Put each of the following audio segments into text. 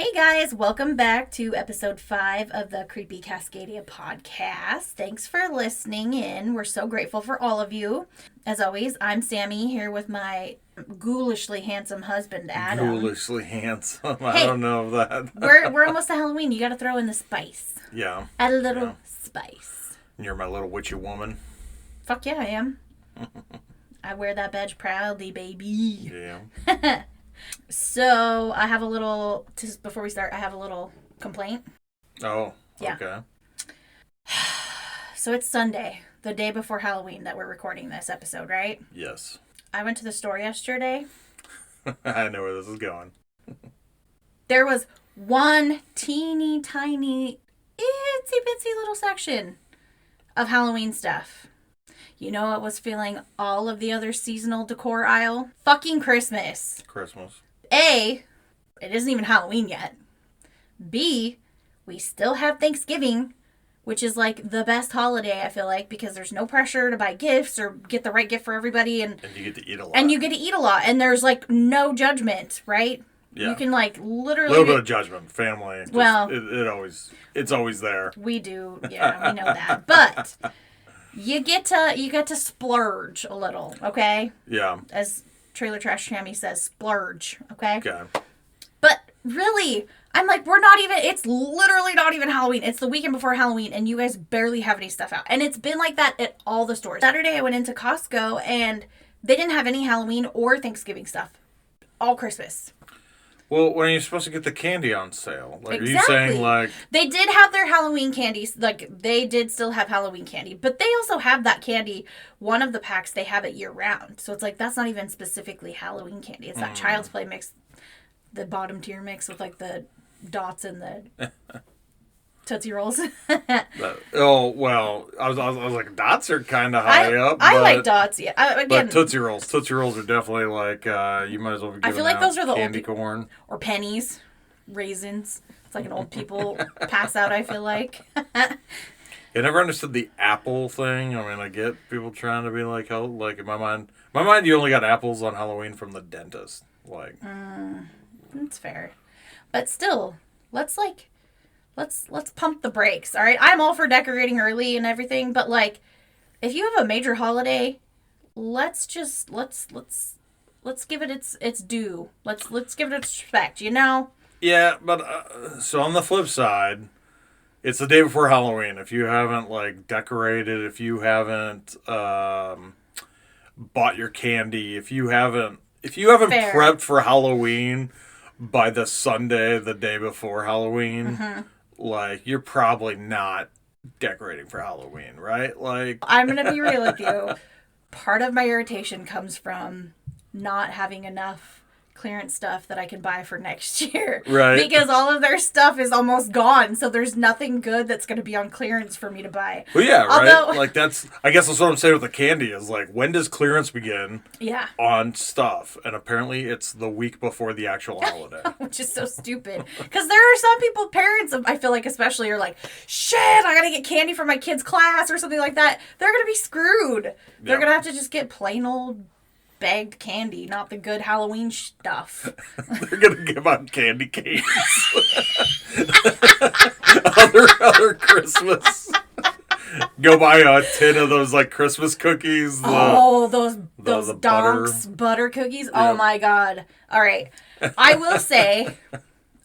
Hey guys, welcome back to episode 5 of the Creepy Cascadia podcast. Thanks for listening in. We're so grateful for all of you. As always, I'm Sammy here with my ghoulishly handsome husband, Adam. Ghoulishly handsome. I don't know of that. we're almost to Halloween. You got to throw in the spice. Yeah. Add a little spice. You're my little witchy woman. Fuck yeah, I am. I wear that badge proudly, baby. Yeah. So, I have a little, just before we start, I have a little complaint. Oh, yeah. Okay. So, it's Sunday, the day before Halloween that we're recording this episode, right? Yes. I went to the store yesterday. I know where this is going. There was one teeny tiny, itsy bitsy little section of Halloween stuff. You know what was filling all of the other seasonal decor aisle? Fucking Christmas. Christmas. A, it isn't even Halloween yet. B, we still have Thanksgiving, which is like the best holiday, I feel like, because there's no pressure to buy gifts or get the right gift for everybody. And you get to eat a lot. And you get to eat a lot. And there's like no judgment, right? Yeah. You can like literally... A little bit of judgment. Family. Well... It's always there. We do. Yeah, we know that. But... You get to splurge a little, okay? Yeah. As Trailer Trash Tammy says, splurge, okay? Okay. But really, I'm like, it's literally not even Halloween. It's the weekend before Halloween, and you guys barely have any stuff out. And it's been like that at all the stores. Saturday, I went into Costco, and they didn't have any Halloween or Thanksgiving stuff. All Christmas. Well, when are you supposed to get the candy on sale? Like, Exactly. Are you saying, like... They did have their Halloween candies. Like, they did still have Halloween candy. But they also have that candy. One of the packs, they have it year-round. So it's like, that's not even specifically Halloween candy. It's that Child's Play mix. The bottom tier mix with, like, the dots and the Tootsie Rolls. Well, I was like, dots are kind of high up. I like dots, yeah. Again, but Tootsie Rolls are definitely like, you might as well be giving I feel like those are the candy corn. Or pennies, raisins. It's like an old people pass out, I feel like. I never understood the apple thing. I mean, I get people trying to be like, hell, like in my mind, you only got apples on Halloween from the dentist. Like, that's fair. But still, let's pump the brakes, all right? I'm all for decorating early and everything, but like, if you have a major holiday, let's give it its due. Let's give it its respect, you know? Yeah, but so on the flip side, it's the day before Halloween. If you haven't like decorated, if you haven't bought your candy, if you haven't Fair. prepped for Halloween by the Sunday, the day before Halloween. Like, you're probably not decorating for Halloween, right? Like, I'm going to be real with you. Part of my irritation comes from not having enough clearance stuff that I can buy for next year. Right. Because all of their stuff is almost gone, so there's nothing good that's going to be on clearance for me to buy. Well, yeah, right? Like, I guess that's what I'm saying with the candy is, like, when does clearance begin on stuff? And apparently it's the week before the actual holiday. Which is so stupid. Because there are some people, parents, I feel like especially, are like, shit, I got to get candy for my kid's class or something like that. They're going to be screwed. They're going to have to just get plain old bagged candy, not the good Halloween stuff. They're gonna give out candy canes. other Christmas. Go buy a tin of those like Christmas cookies. Those donks butter cookies. Yep. Oh my god! All right, I will say,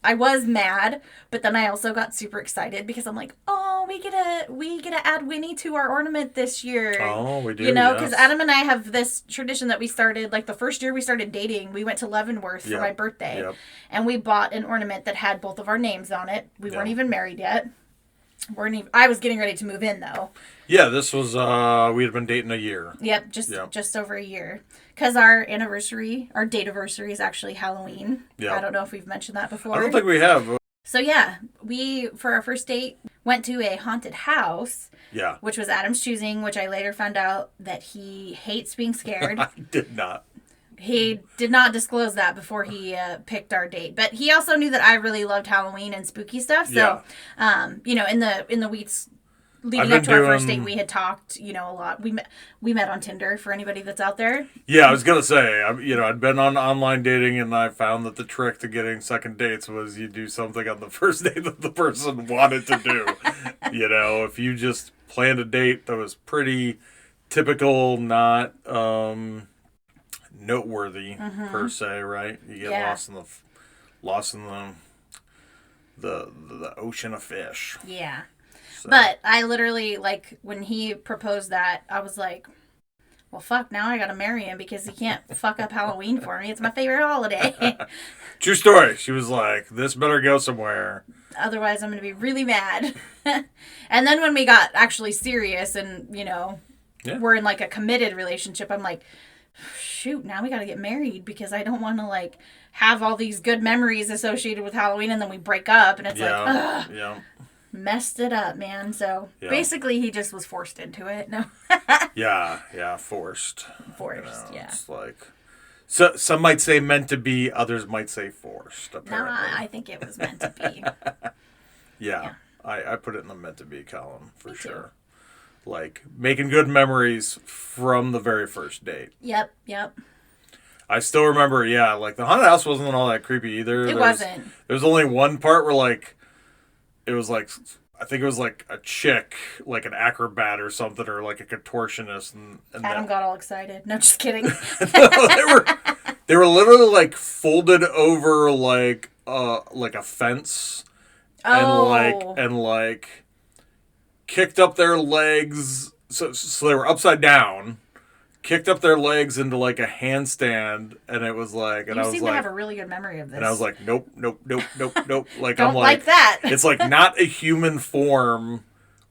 I was mad, but then I also got super excited because I'm like, oh, we get to add Winnie to our ornament this year. Oh, we do. You know, because Adam and I have this tradition that we started, like the first year we started dating, we went to Leavenworth for my birthday, and we bought an ornament that had both of our names on it. We weren't even married yet. I was getting ready to move in though. Yeah, this was we had been dating a year. Yep, just over a year. Because our date-iversary is actually Halloween. Yeah. I don't know if we've mentioned that before. I don't think we have. So yeah, we, for our first date, went to a haunted house. Yeah. Which was Adam's choosing, which I later found out that he hates being scared. I did not. He did not disclose that before he picked our date. But he also knew that I really loved Halloween and spooky stuff. So, in the weeks leading up to our first date, we had talked, a lot. We met on Tinder, for anybody that's out there. Yeah, I was going to say, I'd been on online dating, and I found that the trick to getting second dates was you do something on the first date that the person wanted to do. If you just planned a date that was pretty typical, not noteworthy per se, right? You get lost in the ocean of fish. Yeah. So. But I literally, when he proposed that, I was like, well, fuck, now I gotta marry him because he can't fuck up Halloween for me. It's my favorite holiday. True story. She was like, this better go somewhere. Otherwise, I'm gonna be really mad. And then when we got actually serious and, we're in, a committed relationship, I'm like, shoot, now we gotta get married because I don't want to, have all these good memories associated with Halloween and then we break up and it's ugh. Yeah. Messed it up, man. So basically he just was forced into it. No. Forced. Yeah. It's so some might say meant to be, others might say forced, apparently. Nah, I think it was meant to be. Yeah. I put it in the meant to be column for sure. Making good memories from the very first date. Yep. I still remember, the haunted house wasn't all that creepy either. It wasn't. There was only one part where, it was I think it was a chick, an acrobat or something, or a contortionist. And Adam got all excited. No, just kidding. they were literally folded over a fence. Oh. And kicked up their legs. So they were upside down. Kicked up their legs into a handstand, and it was and you I was seem to have a really good memory of this. And I was like, nope. Don't I'm like that. It's not a human form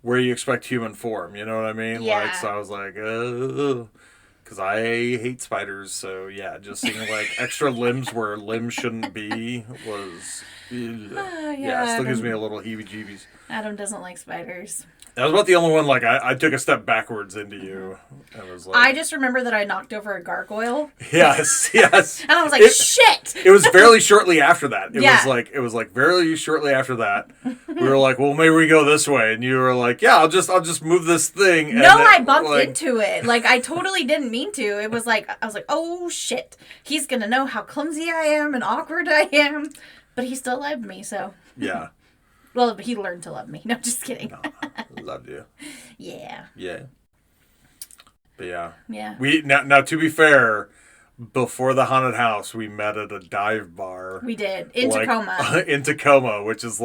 where you expect human form. You know what I mean? Yeah. So I was like, because I hate spiders. So yeah, just seeing extra limbs where limbs shouldn't be was still gives me a little heebie-jeebies. Adam doesn't like spiders. That was about the only one, I took a step backwards into you. It was I just remember that I knocked over a gargoyle. Yes. And I was like, shit! It was fairly shortly after that. It was very shortly after that. We were like, well, maybe we go this way. And you were like, yeah, I'll just move this thing. And I bumped into it. I totally didn't mean to. It was I was like, oh, shit. He's going to know how clumsy I am and awkward I am. But he still loved me, so. Yeah. Well, he learned to love me. No, just kidding. No, loved you. Yeah. Yeah. But yeah. Yeah. We now to be fair, before the haunted house, we met at a dive bar. We did in Tacoma. In Tacoma, which is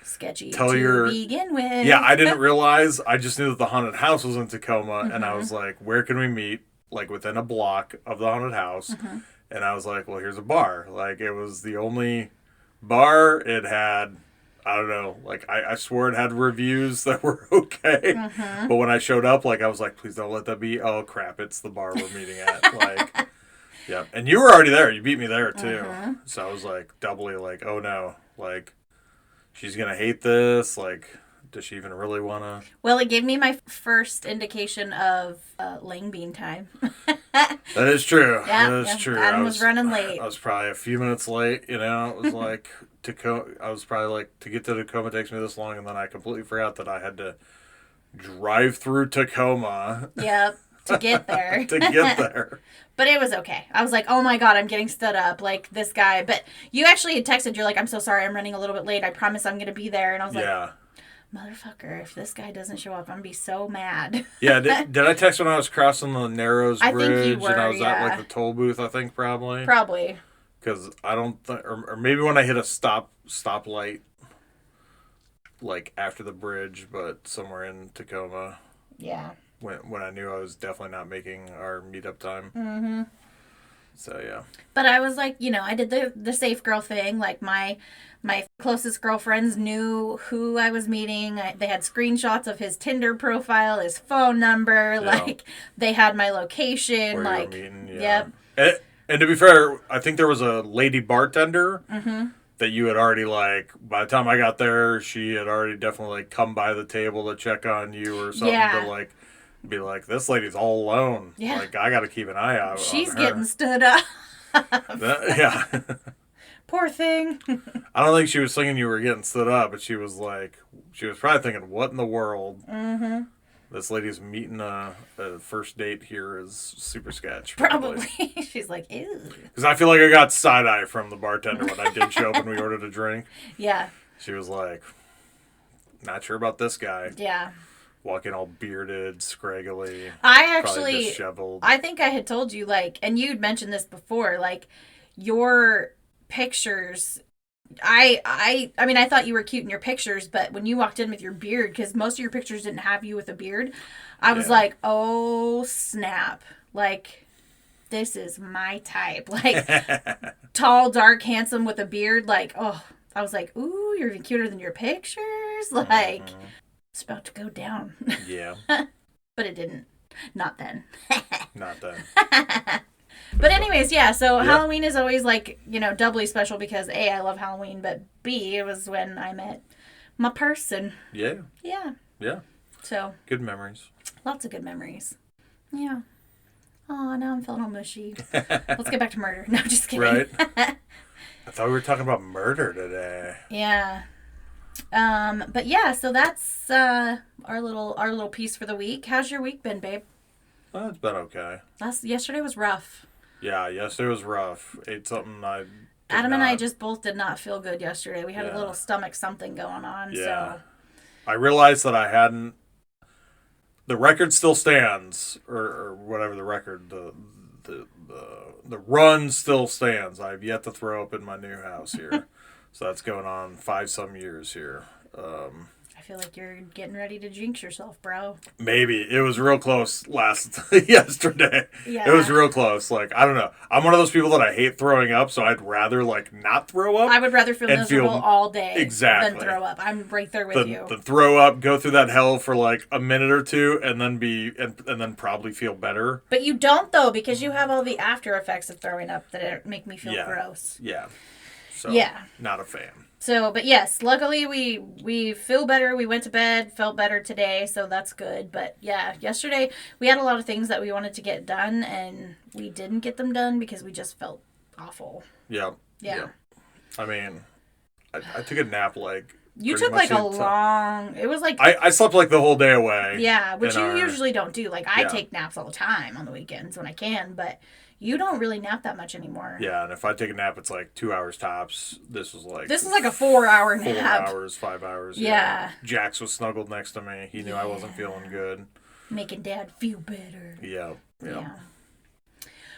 sketchy to begin with. Yeah, I didn't realize. I just knew that the haunted house was in Tacoma, and I was like, "Where can we meet?" Within a block of the haunted house, and I was like, "Well, here's a bar." It was the only bar. It had. I don't know, I swore it had reviews that were okay, but when I showed up, I was like, please don't let that be, oh crap, it's the bar we're meeting at, yeah, and you were already there, you beat me there too, so I was doubly oh no, she's gonna hate this, does she even really wanna? Well, it gave me my first indication of Lang Bean time. That is true. Yeah, that is true. Adam was running late. I was probably a few minutes late, it was I was probably to get to Tacoma takes me this long, and then I completely forgot that I had to drive through Tacoma. Yep, to get there. But it was okay. I was like, oh my God, I'm getting stood up this guy. But you actually had texted, you're like, I'm so sorry, I'm running a little bit late. I promise I'm going to be there. And I was like, motherfucker, if this guy doesn't show up, I'm going to be so mad. Yeah, did I text when I was crossing the Narrows Bridge? I think you were, and I was at the toll booth, I think, probably. Probably. Because I don't think, or maybe when I hit a stoplight, after the bridge, but somewhere in Tacoma. Yeah. When I knew I was definitely not making our meetup time. Mm-hmm. So yeah. But I was I did the safe girl thing. My closest girlfriends knew who I was meeting. They had screenshots of his Tinder profile, his phone number. Yeah. They had my location. Where you were meeting, yeah. Yep. And to be fair, I think there was a lady bartender that you had already, by the time I got there, she had already definitely, come by the table to check on you or something to, be like, this lady's all alone. Yeah. I got to keep an eye out She's on her. getting stood up. Yeah. Poor thing. I don't think she was thinking you were getting stood up, but she was She was probably thinking, what in the world? Mm-hmm. This lady's meeting a first date here is super sketch. Probably. She's like, ew. Because I feel like I got side-eye from the bartender when I did show up and we ordered a drink. Yeah. She was like, not sure about this guy. Yeah. Walking all bearded, scraggly. I probably actually, disheveled. I think I had told you, like, and you'd mentioned this before, like, your pictures, I mean, I thought you were cute in your pictures, but when you walked in with your beard, because most of your pictures didn't have you with a beard, I was like, oh, snap. Like, this is my type. Like, tall, dark, handsome with a beard. Like, oh, I was like, ooh, you're even cuter than your pictures. Like, it's about to go down. Yeah. But it didn't. Not then. Not then. But anyways, yeah, so Halloween is always, like, you know, doubly special because, A, I love Halloween, but B, it was when I met my person. Yeah. Yeah. Yeah. So. Good memories. Lots of good memories. Yeah. Oh, now I'm feeling all mushy. Let's get back to murder. No, just kidding. Right. I thought we were talking about murder today. Yeah. But yeah, so that's our little piece for the week. How's your week been, babe? Well, it's been okay. Yesterday was rough. Yeah, yesterday was rough. Ate something Adam and I just both did not feel good yesterday. We had a little stomach something going on. Yeah. So I realized that I hadn't. The record still stands, or whatever the record, the run still stands. I've yet to throw up in my new house here, so that's going on 5-some years here. I feel like you're getting ready to jinx yourself, bro. Maybe. It was real close yesterday. Yeah. It was real close. Like, I don't know. I'm one of those people that I hate throwing up, so I'd rather, like, not throw up. I would rather feel miserable all day than throw up. I'm right there with you. Than throw up, go through that hell for, like, a minute or two, and then and then probably feel better. But you don't, though, because you have all the after effects of throwing up that make me feel gross. Yeah. So, not a fan. So, but yes, luckily we feel better. We went to bed, felt better today, so that's good. But yeah, yesterday we had a lot of things that we wanted to get done, and we didn't get them done because we just felt awful. Yeah. I mean, I took a nap like. You took like a long. It was like I slept like the whole day away. Yeah, which you usually don't do. Like I take naps all the time on the weekends when I can, but. You don't really nap that much anymore. Yeah, and if I take a nap, it's like 2 hours tops. This was like a 4-hour nap. 4 hours, 5 hours. Yeah. Jax was snuggled next to me. He knew I wasn't feeling good. Making Dad feel better. Yeah.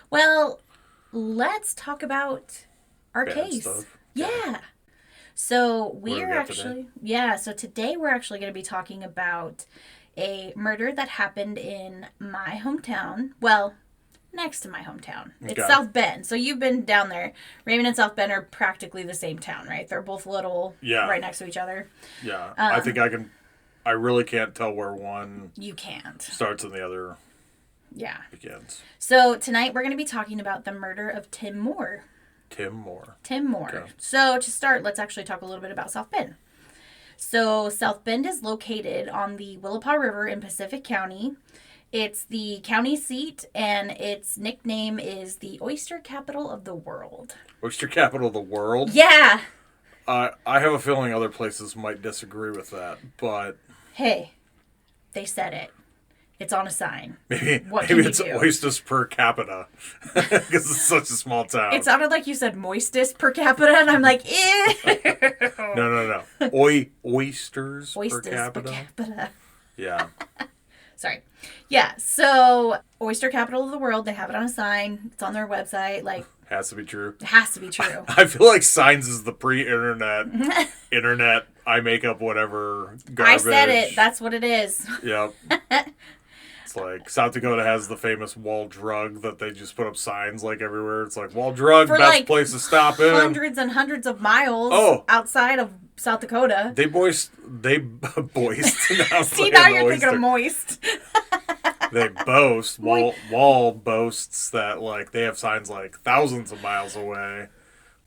Well, let's talk about our case. Stuff. Yeah. So so today we're actually going to be talking about a murder that happened in my hometown. Well, next to my hometown. It's South Bend. So you've been down there. Raymond and South Bend are practically the same town, right? They're both little, right next to each other. Yeah. I think I really can't tell where one starts and the other begins. So tonight we're going to be talking about the murder of Tim Moore. Tim Moore. Okay. So to start, let's actually talk a little bit about South Bend. So South Bend is located on the Willapa River in Pacific County. It's the county seat, and its nickname is the oyster capital of the world. Oyster capital of the world? Yeah. I have a feeling other places might disagree with that, but... Hey, they said it. It's on a sign. Maybe it's oysters per capita, because it's such a small town. It sounded like you said moistest per capita, and I'm like, ew. No. Oysters per capita. Yeah. Sorry. Yeah, so oyster capital of the world, they have it on a sign. It's on their website. Like, has to be true. It has to be true. I feel like signs is the pre-internet, internet, I make up whatever garbage. I said it. That's what it is. Yep. It's like South Dakota has the famous Wall Drug that they just put up signs like everywhere. It's like Wall Drug, best like place to stop in. Hundreds and hundreds of miles outside of South Dakota. They boist. See, now you're thinking of moist. They boast. Wall boasts that like they have signs like thousands of miles away.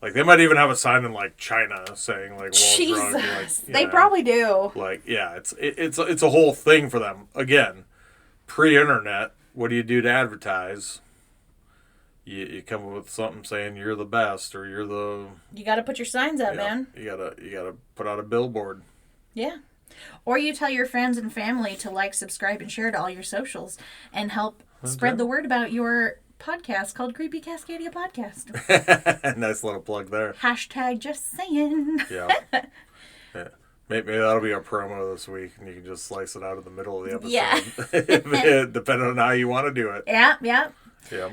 Like they might even have a sign in like China saying like Wall Drug. Like, they probably do. Like it's a whole thing for them. Again, pre-internet. What do you do to advertise? You come up with something saying you're the best or you're the. You got to put your signs out, man. You gotta put out a billboard. Yeah. Or you tell your friends and family to like, subscribe, and share to all your socials and help spread the word about your podcast called Creepy Cascadia Podcast. Nice little plug there. Hashtag just saying. Yeah. Yeah. Maybe that'll be our promo this week, and you can just slice it out in the middle of the episode. Yeah. Depending on how you want to do it. Yeah, yeah. Yeah.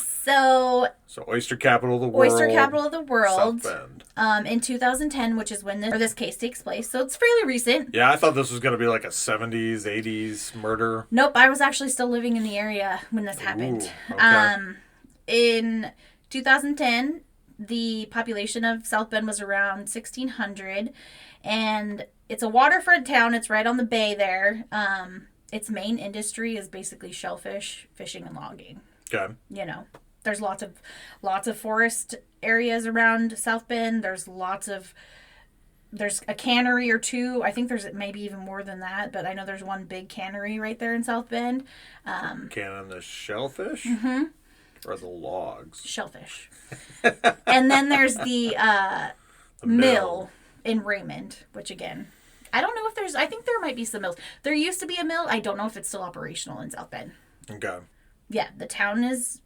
So Oyster Capital of the World. Oyster Capital of the World. South Bend. In 2010, which is when this case takes place. So it's fairly recent. Yeah, I thought this was going to be like a 70s, 80s murder. Nope, I was actually still living in the area when this happened. Ooh, okay. In 2010, the population of South Bend was around 1,600, and it's a waterfront town. It's right on the bay there. Its main industry is basically shellfish, fishing, and logging. Okay. You know, there's lots of forest areas around South Bend. There's a cannery or two. I think there's maybe even more than that, but I know there's one big cannery right there in South Bend. Canning the shellfish? Mm-hmm. Or the logs? Shellfish. And then there's the mill in Raymond, which again, I don't know if I think there might be some mills. There used to be a mill. I don't know if it's still operational in South Bend. Okay. Yeah, the town is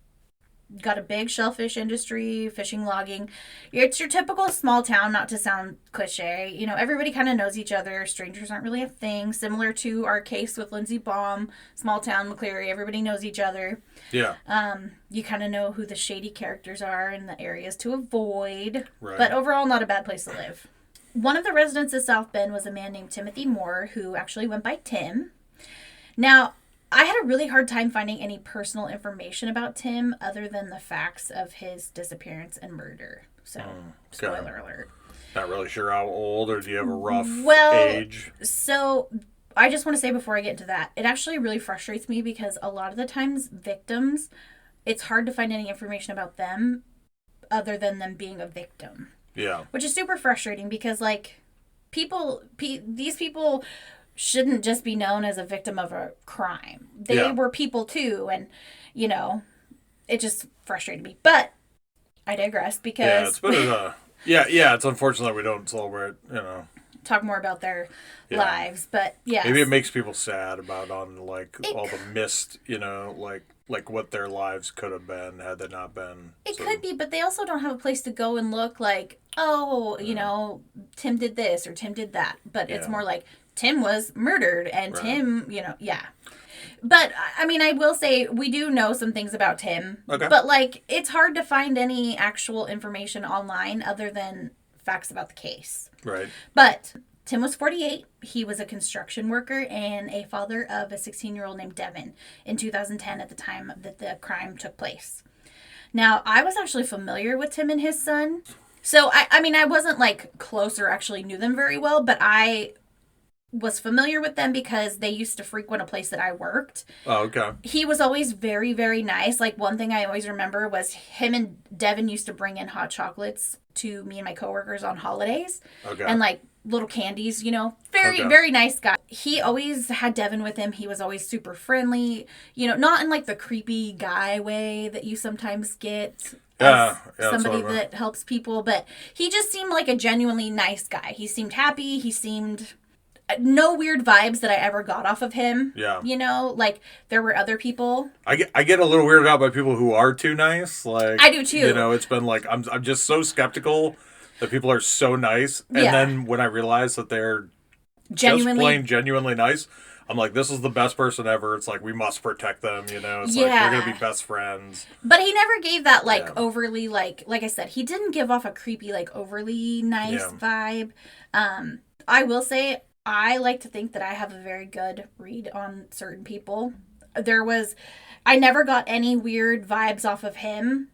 got a big shellfish industry, fishing, logging. It's your typical small town, not to sound cliche. You know, everybody kind of knows each other. Strangers aren't really a thing. Similar to our case with Lindsay Baum, small town, McCleary. Everybody knows each other. Yeah. You kind of know who the shady characters are and the areas to avoid. Right. But overall, not a bad place to live. One of the residents of South Bend was a man named Timothy Moore, who actually went by Tim. Now, I had a really hard time finding any personal information about Tim other than the facts of his disappearance and murder. So, spoiler alert. Not really sure how old, or do you have a rough age? So, I just want to say before I get into that, it actually really frustrates me because a lot of the times victims, it's hard to find any information about them other than them being a victim. Yeah. Which is super frustrating because, like, these people shouldn't just be known as a victim of a crime. They were people too, and, you know, it just frustrated me. But I digress because... Yeah, it's better to... it's unfortunate we don't celebrate, talk more about their lives, but yeah. Maybe it makes people sad about all the missed, like what their lives could have been had they not been. It could be, but they also don't have a place to go and look like, Tim did this or Tim did that. But it's more like Tim was murdered and Tim, But, I mean, I will say we do know some things about Tim. Okay. But, like, it's hard to find any actual information online other than facts about the case. Right. But Tim was 48. He was a construction worker and a father of a 16-year-old named Devin in 2010 at the time that the crime took place. Now, I was actually familiar with Tim and his son. So, I mean, I wasn't, like, close or actually knew them very well, but I was familiar with them because they used to frequent a place that I worked. Oh, okay. He was always very, very nice. Like, one thing I always remember was him and Devin used to bring in hot chocolates to me and my coworkers on holidays. Okay. And, like, little candies, Very, very nice guy. He always had Devin with him. He was always super friendly. Not in, like, the creepy guy way that you sometimes get. Somebody that helps people. But he just seemed like a genuinely nice guy. He seemed happy. He seemed... No weird vibes that I ever got off of him. Yeah. Like, there were other people. I get a little weirded out by people who are too nice. Like, I do too. It's been like, I'm just so skeptical that people are so nice. And then when I realize that they're genuinely nice, I'm like, this is the best person ever. It's like, we must protect them, It's like, we're going to be best friends. But he never gave that, overly, like I said, he didn't give off a creepy, overly nice vibe. I will say... I like to think that I have a very good read on certain people. I never got any weird vibes off of him,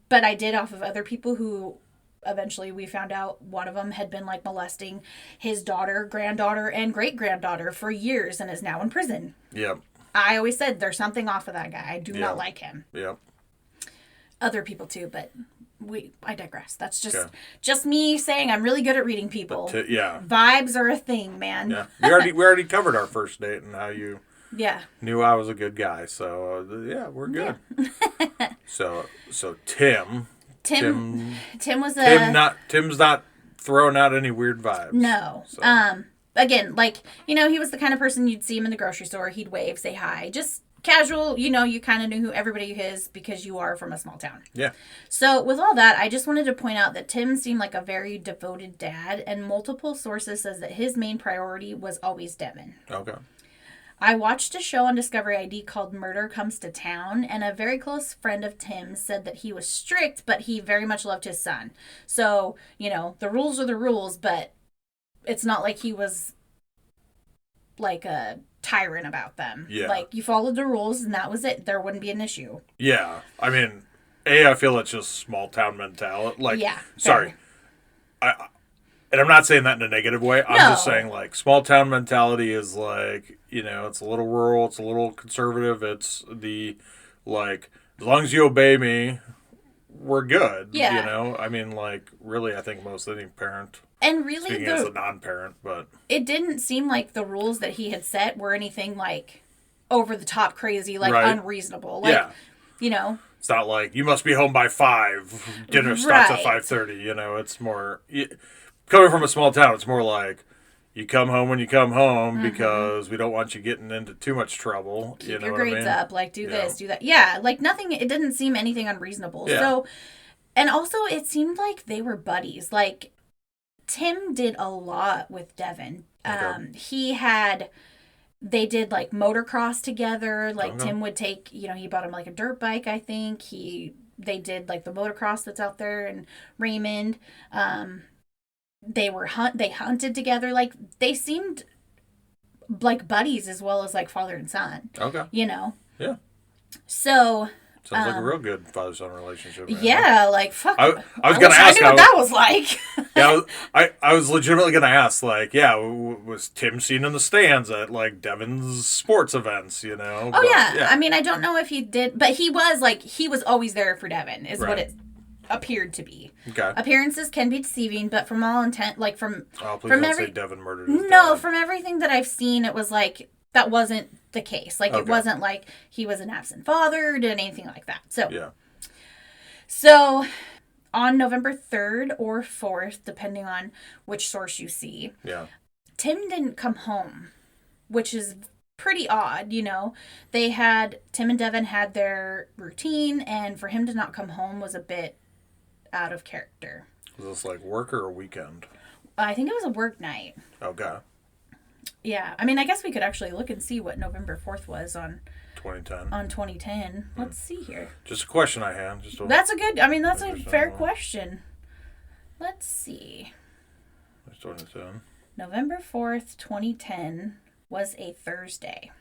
but I did off of other people who eventually we found out one of them had been molesting his daughter, granddaughter, and great-granddaughter for years and is now in prison. Yep. I always said there's something off of that guy. I do not like him. Yep. Other people too, but... I digress. That's just me saying I'm really good at reading people. Vibes are a thing, man. Yeah. We already covered our first date and how you knew I was a good guy. So we're good. Yeah. so Tim was Tim's not throwing out any weird vibes. No. So. again, like, he was the kind of person you'd see him in the grocery store. He'd wave, say hi. Just casual, you kind of knew who everybody is because you are from a small town. Yeah. So with all that, I just wanted to point out that Tim seemed like a very devoted dad, and multiple sources says that his main priority was always Devin. Okay. I watched a show on Discovery ID called Murder Comes to Town, and a very close friend of Tim's said that he was strict, but he very much loved his son. So, the rules are the rules, but it's not like he was like a tyrant about them. Yeah. Like, you followed the rules and that was it. There wouldn't be an issue. Yeah. I mean, I feel it's just small town mentality. Like, yeah. Sorry. And I'm not saying that in a negative way. I'm just saying, like, small town mentality is like, it's a little rural, it's a little conservative. It's like, as long as you obey me, we're good. Yeah. I mean, like, really, I think most any parent. And really, speaking as a non-parent, but it didn't seem like the rules that he had set were anything like over the top crazy, like unreasonable. Like, it's not like you must be home by 5. Dinner starts at 5:30. It's more coming from a small town. It's more like you come home when you come home because we don't want you getting into too much trouble. Keep your grades up. Like, do this, do that. Yeah, like nothing. It didn't seem anything unreasonable. Yeah. So, and also it seemed like they were buddies. Like, Tim did a lot with Devin. Okay. They did like motocross together. Like, Tim would take, he bought him like a dirt bike, I think. They did like the motocross that's out there in Raymond. They hunted together. Like, they seemed like buddies as well as like father and son. Okay. Yeah. So sounds like a real good father-son relationship. Man. Yeah, like, fuck. I was going to ask. I knew what that was like. Yeah, I was legitimately going to ask, like, was Tim seen in the stands at, like, Devin's sports events, Oh, but, yeah. I mean, I don't know if he did, but he was always there for Devin, is what it appeared to be. Okay. Appearances can be deceiving, but from all intent, like, from say Devin murdered his No, dad. from everything that I've seen, it was like, that wasn't the case. Like, it wasn't like he was an absent father or did anything like that. So, yeah. So, on November 3rd or 4th, depending on which source you see, Tim didn't come home, which is pretty odd, Tim and Devin had their routine, and for him to not come home was a bit out of character. Was this like work or a weekend? I think it was a work night. Okay. Yeah. I mean, I guess we could actually look and see what November 4th was on 2010. On 2010. Let's see here. Just a question I had. That's a fair question. Let's see. 2010. November 4th, 2010 was a Thursday.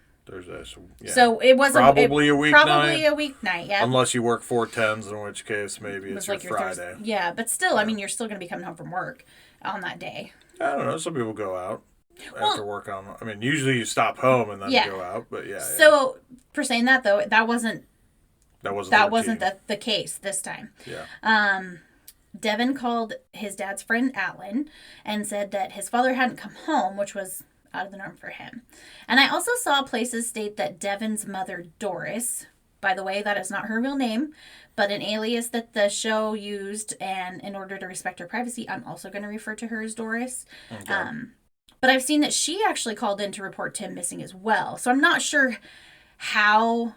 So it was probably a weeknight. Probably a weeknight, yeah. Unless you work 4/10s, in which case maybe it's your Friday. Yeah, but still, I mean, you're still going to be coming home from work on that day. I don't know. Some people go out after work on. I mean, usually you stop home and then go out, but yeah. So for saying that though, that wasn't the case this time. Yeah. Devin called his dad's friend Alan and said that his father hadn't come home, which was out of the norm for him. And I also saw places state that Devin's mother, Doris, by the way, that is not her real name, but an alias that the show used, and in order to respect her privacy, I'm also going to refer to her as Doris. Okay. But I've seen that she actually called in to report Tim missing as well. So I'm not sure how.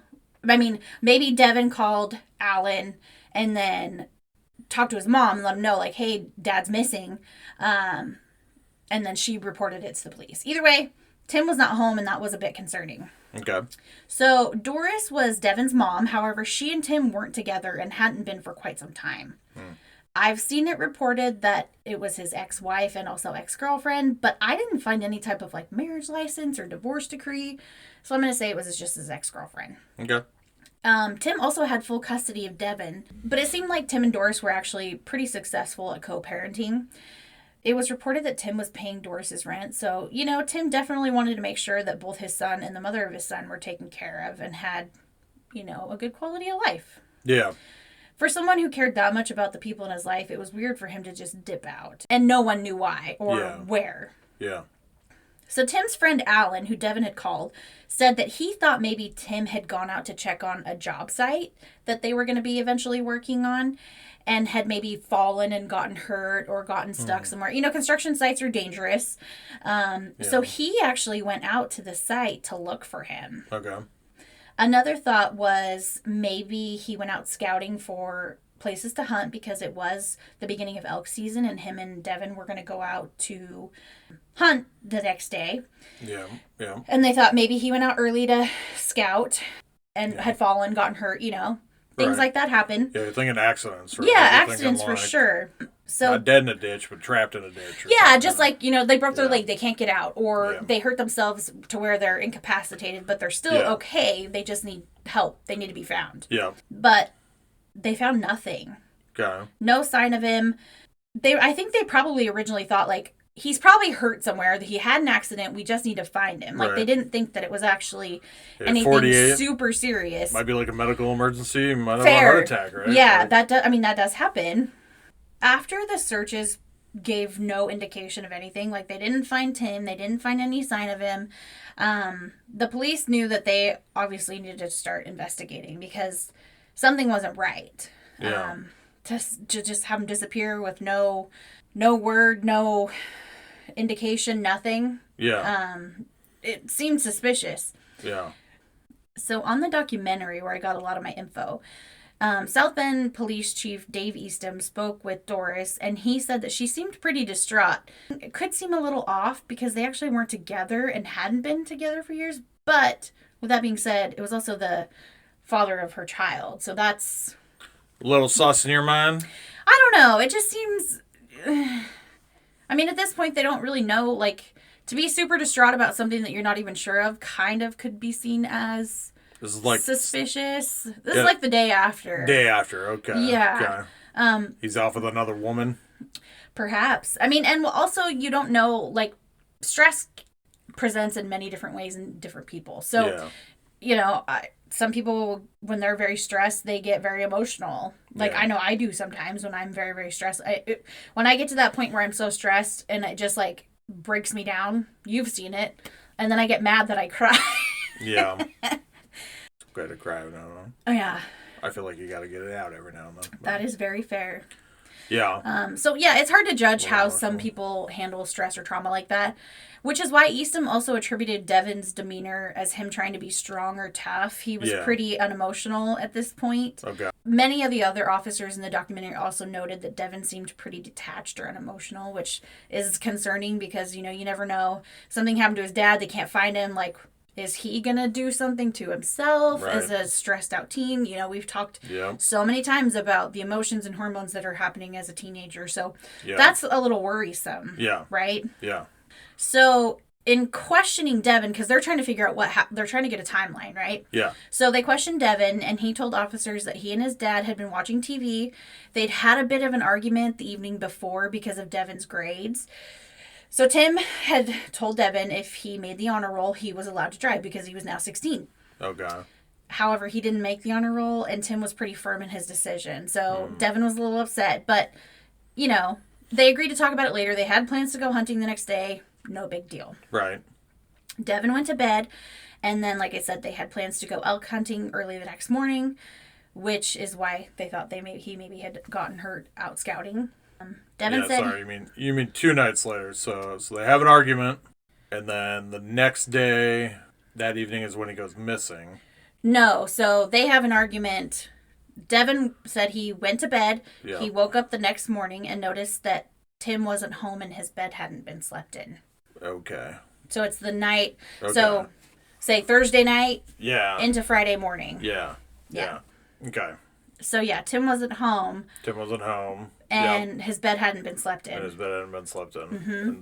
I mean, maybe Devin called Alan and then talked to his mom and let him know, like, hey, Dad's missing. And then she reported it to the police. Either way, Tim was not home, and that was a bit concerning. Okay. So Doris was Devin's mom. However, she and Tim weren't together and hadn't been for quite some time. I've seen it reported that it was his ex-wife and also ex-girlfriend, but I didn't find any type of like marriage license or divorce decree. So I'm going to say it was just his ex-girlfriend. Okay. Tim also had full custody of Devin, but it seemed like Tim and Doris were actually pretty successful at co-parenting. It was reported that Tim was paying Doris's rent, so, Tim definitely wanted to make sure that both his son and the mother of his son were taken care of and had, a good quality of life. Yeah. For someone who cared that much about the people in his life, it was weird for him to just dip out. And no one knew why or where. Yeah. So Tim's friend Alan, who Devin had called, said that he thought maybe Tim had gone out to check on a job site that they were going to be eventually working on and had maybe fallen and gotten hurt or gotten stuck somewhere. You know, construction sites are dangerous. So he actually went out to the site to look for him. Okay. Another thought was maybe he went out scouting for places to hunt because it was the beginning of elk season and him and Devin were going to go out to hunt the next day. Yeah, yeah. And they thought maybe he went out early to scout and had fallen, gotten hurt, you know. Things like that happen. Yeah, you're thinking accidents. Right? Yeah, accidents for sure. So not dead in a ditch, but trapped in a ditch. Yeah, just like, you know, they broke their leg, they can't get out. Or they hurt themselves to where they're incapacitated, but they're still okay. They just need help. They need to be found. Yeah. But they found nothing. Okay. No sign of him. I think they probably originally thought, like, he's probably hurt somewhere. He had an accident. We just need to find him. Like, they didn't think that it was actually anything super serious. Might be like a medical emergency. Might have a heart attack, right? Yeah, that does happen. After the searches gave no indication of anything, like, they didn't find Tim. They didn't find any sign of him. The police knew that they obviously needed to start investigating because something wasn't right. Yeah. To just have him disappear with no word, no indication, nothing. Yeah. It seemed suspicious. Yeah. So on the documentary where I got a lot of my info, South Bend Police Chief Dave Eastham spoke with Doris, and he said that she seemed pretty distraught. It could seem a little off because they actually weren't together and hadn't been together for years, but with that being said, it was also the father of her child, so that's... A little sus in your mind? I don't know, it just seems... I mean, at this point, they don't really know, like, to be super distraught about something that you're not even sure of kind of could be seen as suspicious. This is like the day after. Day after, okay. Yeah. Okay. He's off with another woman? Perhaps. I mean, and also, you don't know, like, stress presents in many different ways in different people. So, you know, some people, when they're very stressed, they get very emotional. Like, I know I do sometimes when I'm very, very stressed. When I get to that point where I'm so stressed and it just, like, breaks me down, you've seen it, and then I get mad that I cry. Yeah. It's okay to cry every now and then. Oh, yeah. I feel like you got to get it out every now and then. But... That is very fair. Yeah. So, yeah, it's hard to judge how some people handle stress or trauma like that, which is why Eastham also attributed Devin's demeanor as him trying to be strong or tough. He was pretty unemotional at this point. Okay. Many of the other officers in the documentary also noted that Devin seemed pretty detached or unemotional, which is concerning because, you know, you never know. Something happened to his dad. They can't find him. Like, is he going to do something to himself as a stressed out teen? You know, we've talked so many times about the emotions and hormones that are happening as a teenager. So that's a little worrisome. Yeah. Right? Yeah. So in questioning Devin, because they're trying to figure out they're trying to get a timeline, right? Yeah. So they questioned Devin, and he told officers that he and his dad had been watching TV. They'd had a bit of an argument the evening before because of Devin's grades. So Tim had told Devin if he made the honor roll, he was allowed to drive because he was now 16. Okay. However, he didn't make the honor roll, and Tim was pretty firm in his decision. So Devin was a little upset, but, you know, they agreed to talk about it later. They had plans to go hunting the next day. No big deal. Right. Devin went to bed, and then, like I said, they had plans to go elk hunting early the next morning, which is why they thought he maybe had gotten hurt out scouting. Devin said... Sorry, you mean 2 nights later. So they have an argument, and then the next day, that evening is when he goes missing. No, so they have an argument. Devin said he went to bed. Yeah. He woke up the next morning and noticed that Tim wasn't home and his bed hadn't been slept in. Okay. So it's the night. Okay. So, say Thursday night. Yeah. Into Friday morning. Yeah. Okay. So, yeah, Tim wasn't home. And his bed hadn't been slept in. Mm-hmm.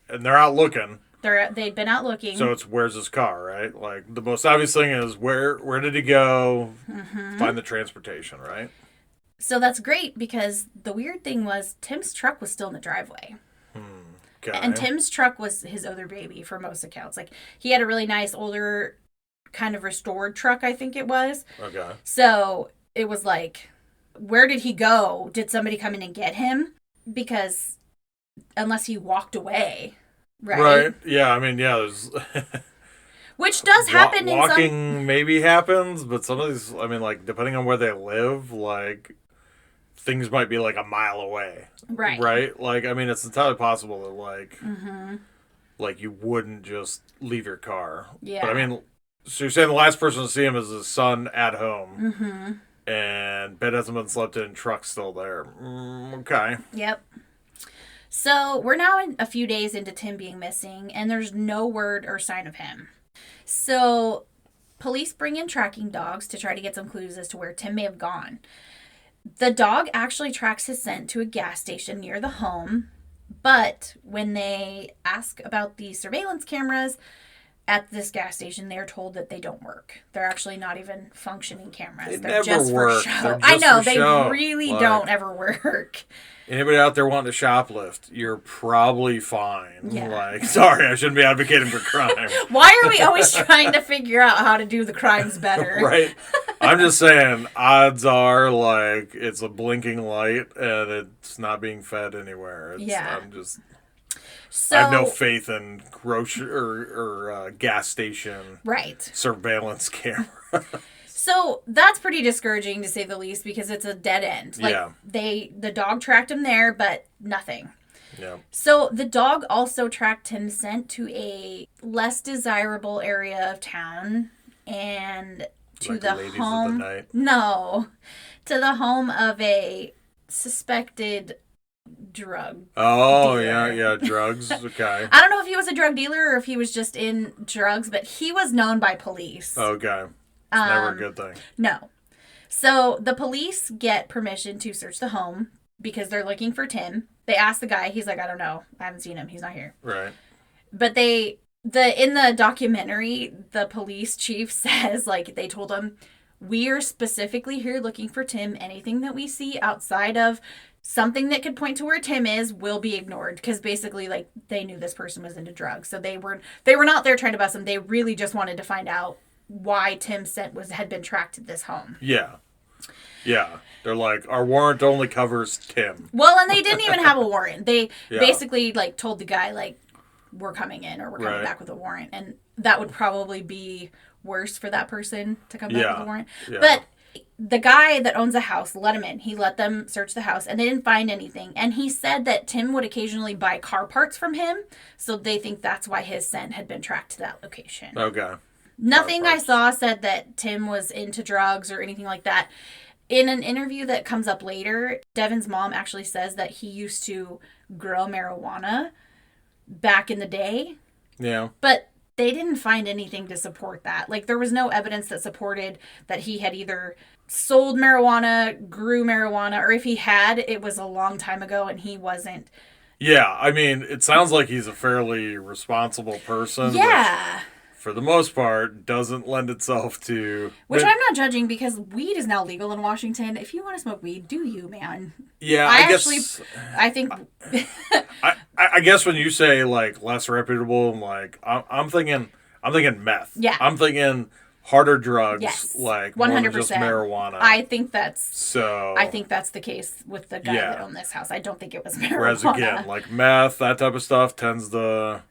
And they're out looking. They'd been out looking. So it's where's his car, right? Like, the most obvious thing is where did he go? Mm-hmm. Find the transportation, right? So that's great because the weird thing was Tim's truck was still in the driveway. Okay. And Tim's truck was his other baby for most accounts. Like, he had a really nice older kind of restored truck, I think it was. Okay. So it was like, where did he go? Did somebody come in and get him? Because unless he walked away, Right. Yeah, I mean, yeah, there's... Which does happen in walking maybe happens, but some of these, I mean, like, depending on where they live, like, things might be, like, a mile away. Right. Right? Like, I mean, it's entirely possible that, like, like, you wouldn't just leave your car. Yeah. But, I mean, so you're saying the last person to see him is his son at home. And bed hasn't been slept in, truck's still there. Okay. Yep. So we're now a few days into Tim being missing, and there's no word or sign of him. So police bring in tracking dogs to try to get some clues as to where Tim may have gone. The dog actually tracks his scent to a gas station near the home, but when they ask about the surveillance cameras at this gas station, they're told that they don't work. They're actually not even functioning cameras. They're just for show. I know, they really don't ever work. Anybody out there wanting to shoplift, you're probably fine. Yeah. Like, sorry, I shouldn't be advocating for crime. Why are we always trying to figure out how to do the crimes better? Right. I'm just saying, odds are, like, it's a blinking light and it's not being fed anywhere. I'm just... So, I have no faith in grocery or gas station surveillance camera. So that's pretty discouraging, to say the least, because it's a dead end. Like, the dog tracked him there, but nothing. Yeah. So the dog also tracked Tim's scent to a less desirable area of town and to like the home. Of the night. No, to the home of a suspected drug dealer. yeah, drugs. Okay. I don't know if he was a drug dealer or if he was just in drugs, but he was known by police. Okay. It's never a good thing. No. So the police get permission to search the home because they're looking for Tim. They ask the guy. He's like, I don't know. I haven't seen him. He's not here. Right. But in the documentary, the police chief says, like, they told him, we're specifically here looking for Tim. Anything that we see outside of something that could point to where Tim is will be ignored, because basically, like, they knew this person was into drugs. So they were not there trying to bust him. They really just wanted to find out why Tim's scent had been tracked to this home. Yeah. Yeah. They're like, our warrant only covers Tim. Well, and they didn't even have a warrant. They basically, like, told the guy, like, we're coming in or we're coming back with a warrant. And that would probably be worse for that person to come back with a warrant. Yeah. But the guy that owns the house let him in. He let them search the house, and they didn't find anything. And he said that Tim would occasionally buy car parts from him, so they think that's why his scent had been tracked to that location. Okay. Nothing I saw said that Tim was into drugs or anything like that. In an interview that comes up later, Devin's mom actually says that he used to grow marijuana back in the day. Yeah. But they didn't find anything to support that. Like, there was no evidence that supported that he had either sold marijuana, grew marijuana, or if he had, it was a long time ago and he wasn't. Yeah, I mean, it sounds like he's a fairly responsible person. Yeah. For the most part, doesn't lend itself to... Which I'm not judging, because weed is now legal in Washington. If you want to smoke weed, do you, man? Yeah, I think... I guess when you say, like, less reputable, like, I'm thinking meth. Yeah. I'm thinking harder drugs, like 100%. More than just marijuana. I think that's the case with the guy that owned this house. I don't think it was marijuana. Whereas, again, like, meth, that type of stuff tends to...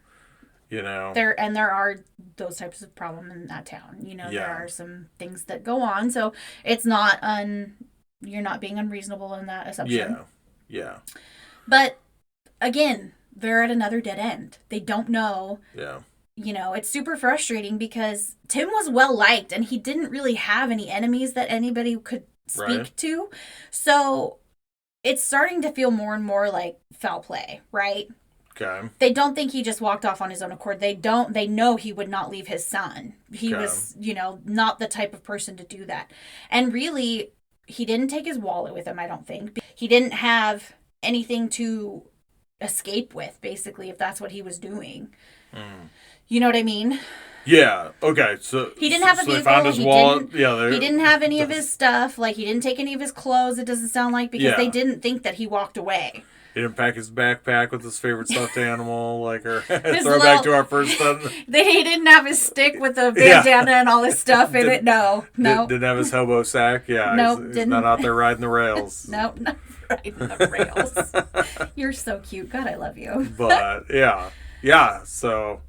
You know, there are those types of problems in that town. You know, there are some things that go on, so it's not you're not being unreasonable in that assumption. Yeah. But again, they're at another dead end. They don't know. Yeah. You know, it's super frustrating because Tim was well liked and he didn't really have any enemies that anybody could speak to. So it's starting to feel more and more like foul play, right? Okay. They don't think he just walked off on his own accord. They know he would not leave his son. He was, not the type of person to do that. And really, he didn't take his wallet with him, I don't think. He didn't have anything to escape with, basically, if that's what he was doing. Mm. You know what I mean? Yeah. Okay. So he didn't have a vehicle. They found his wallet. He didn't have any of his stuff. Like, he didn't take any of his clothes, it doesn't sound like, because they didn't think that he walked away. He didn't pack his backpack with his favorite stuffed animal, like our throwback to our first son. He didn't have his stick with the bandana and all his stuff in it. No. Didn't have his hobo sack. Yeah, nope, he's not out there riding the rails. Nope, not riding the rails. You're so cute. God, I love you. But, yeah. Yeah, so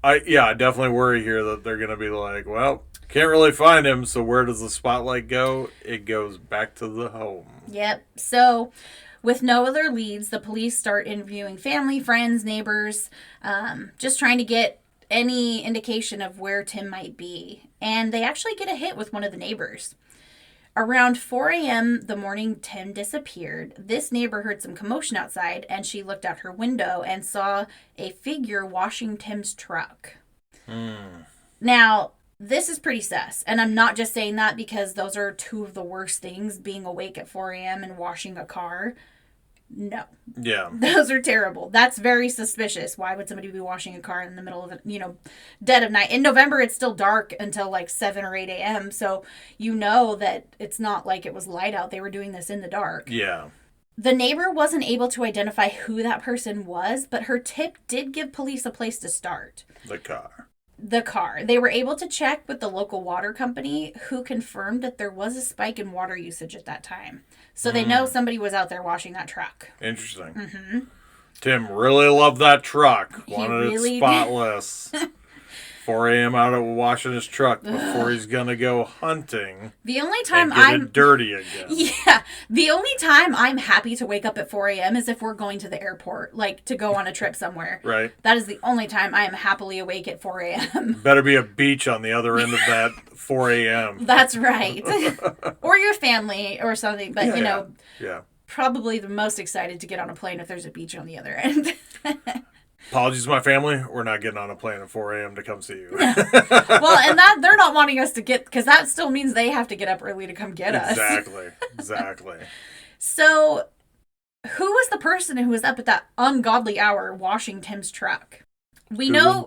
I definitely worry here that they're going to be like, well, can't really find him, so where does the spotlight go? It goes back to the home. Yep. So, with no other leads, the police start interviewing family, friends, neighbors, just trying to get any indication of where Tim might be. And they actually get a hit with one of the neighbors. Around 4 a.m. the morning Tim disappeared, this neighbor heard some commotion outside and she looked out her window and saw a figure washing Tim's truck. Now, this is pretty sus. And I'm not just saying that because those are two of the worst things, being awake at 4 a.m. and washing a car. No. Yeah. Those are terrible. That's very suspicious. Why would somebody be washing a car in the middle of, dead of night? In November, it's still dark until like 7 or 8 a.m. So you know that it's not like it was light out. They were doing this in the dark. Yeah. The neighbor wasn't able to identify who that person was, but her tip did give police a place to start. The car. They were able to check with the local water company, who confirmed that there was a spike in water usage at that time. So they know somebody was out there washing that truck. Interesting. Mm-hmm. Tim really loved that truck. He Wanted really it spotless. 4 a.m. out of washing his truck before he's going to go hunting. The only time and get it dirty again. Yeah. The only time I'm happy to wake up at 4 a.m. is if we're going to the airport, like to go on a trip somewhere. Right. That is the only time I am happily awake at 4 a.m. Better be a beach on the other end of that 4 a.m. That's right. Or your family or something. But, Yeah. probably the most excited to get on a plane if there's a beach on the other end. Apologies to my family. We're not getting on a plane at 4 a.m. to come see you. Well, and that they're not wanting us to get, because that still means they have to get up early to come get us. Exactly. So, who was the person who was up at that ungodly hour washing Tim's truck? We know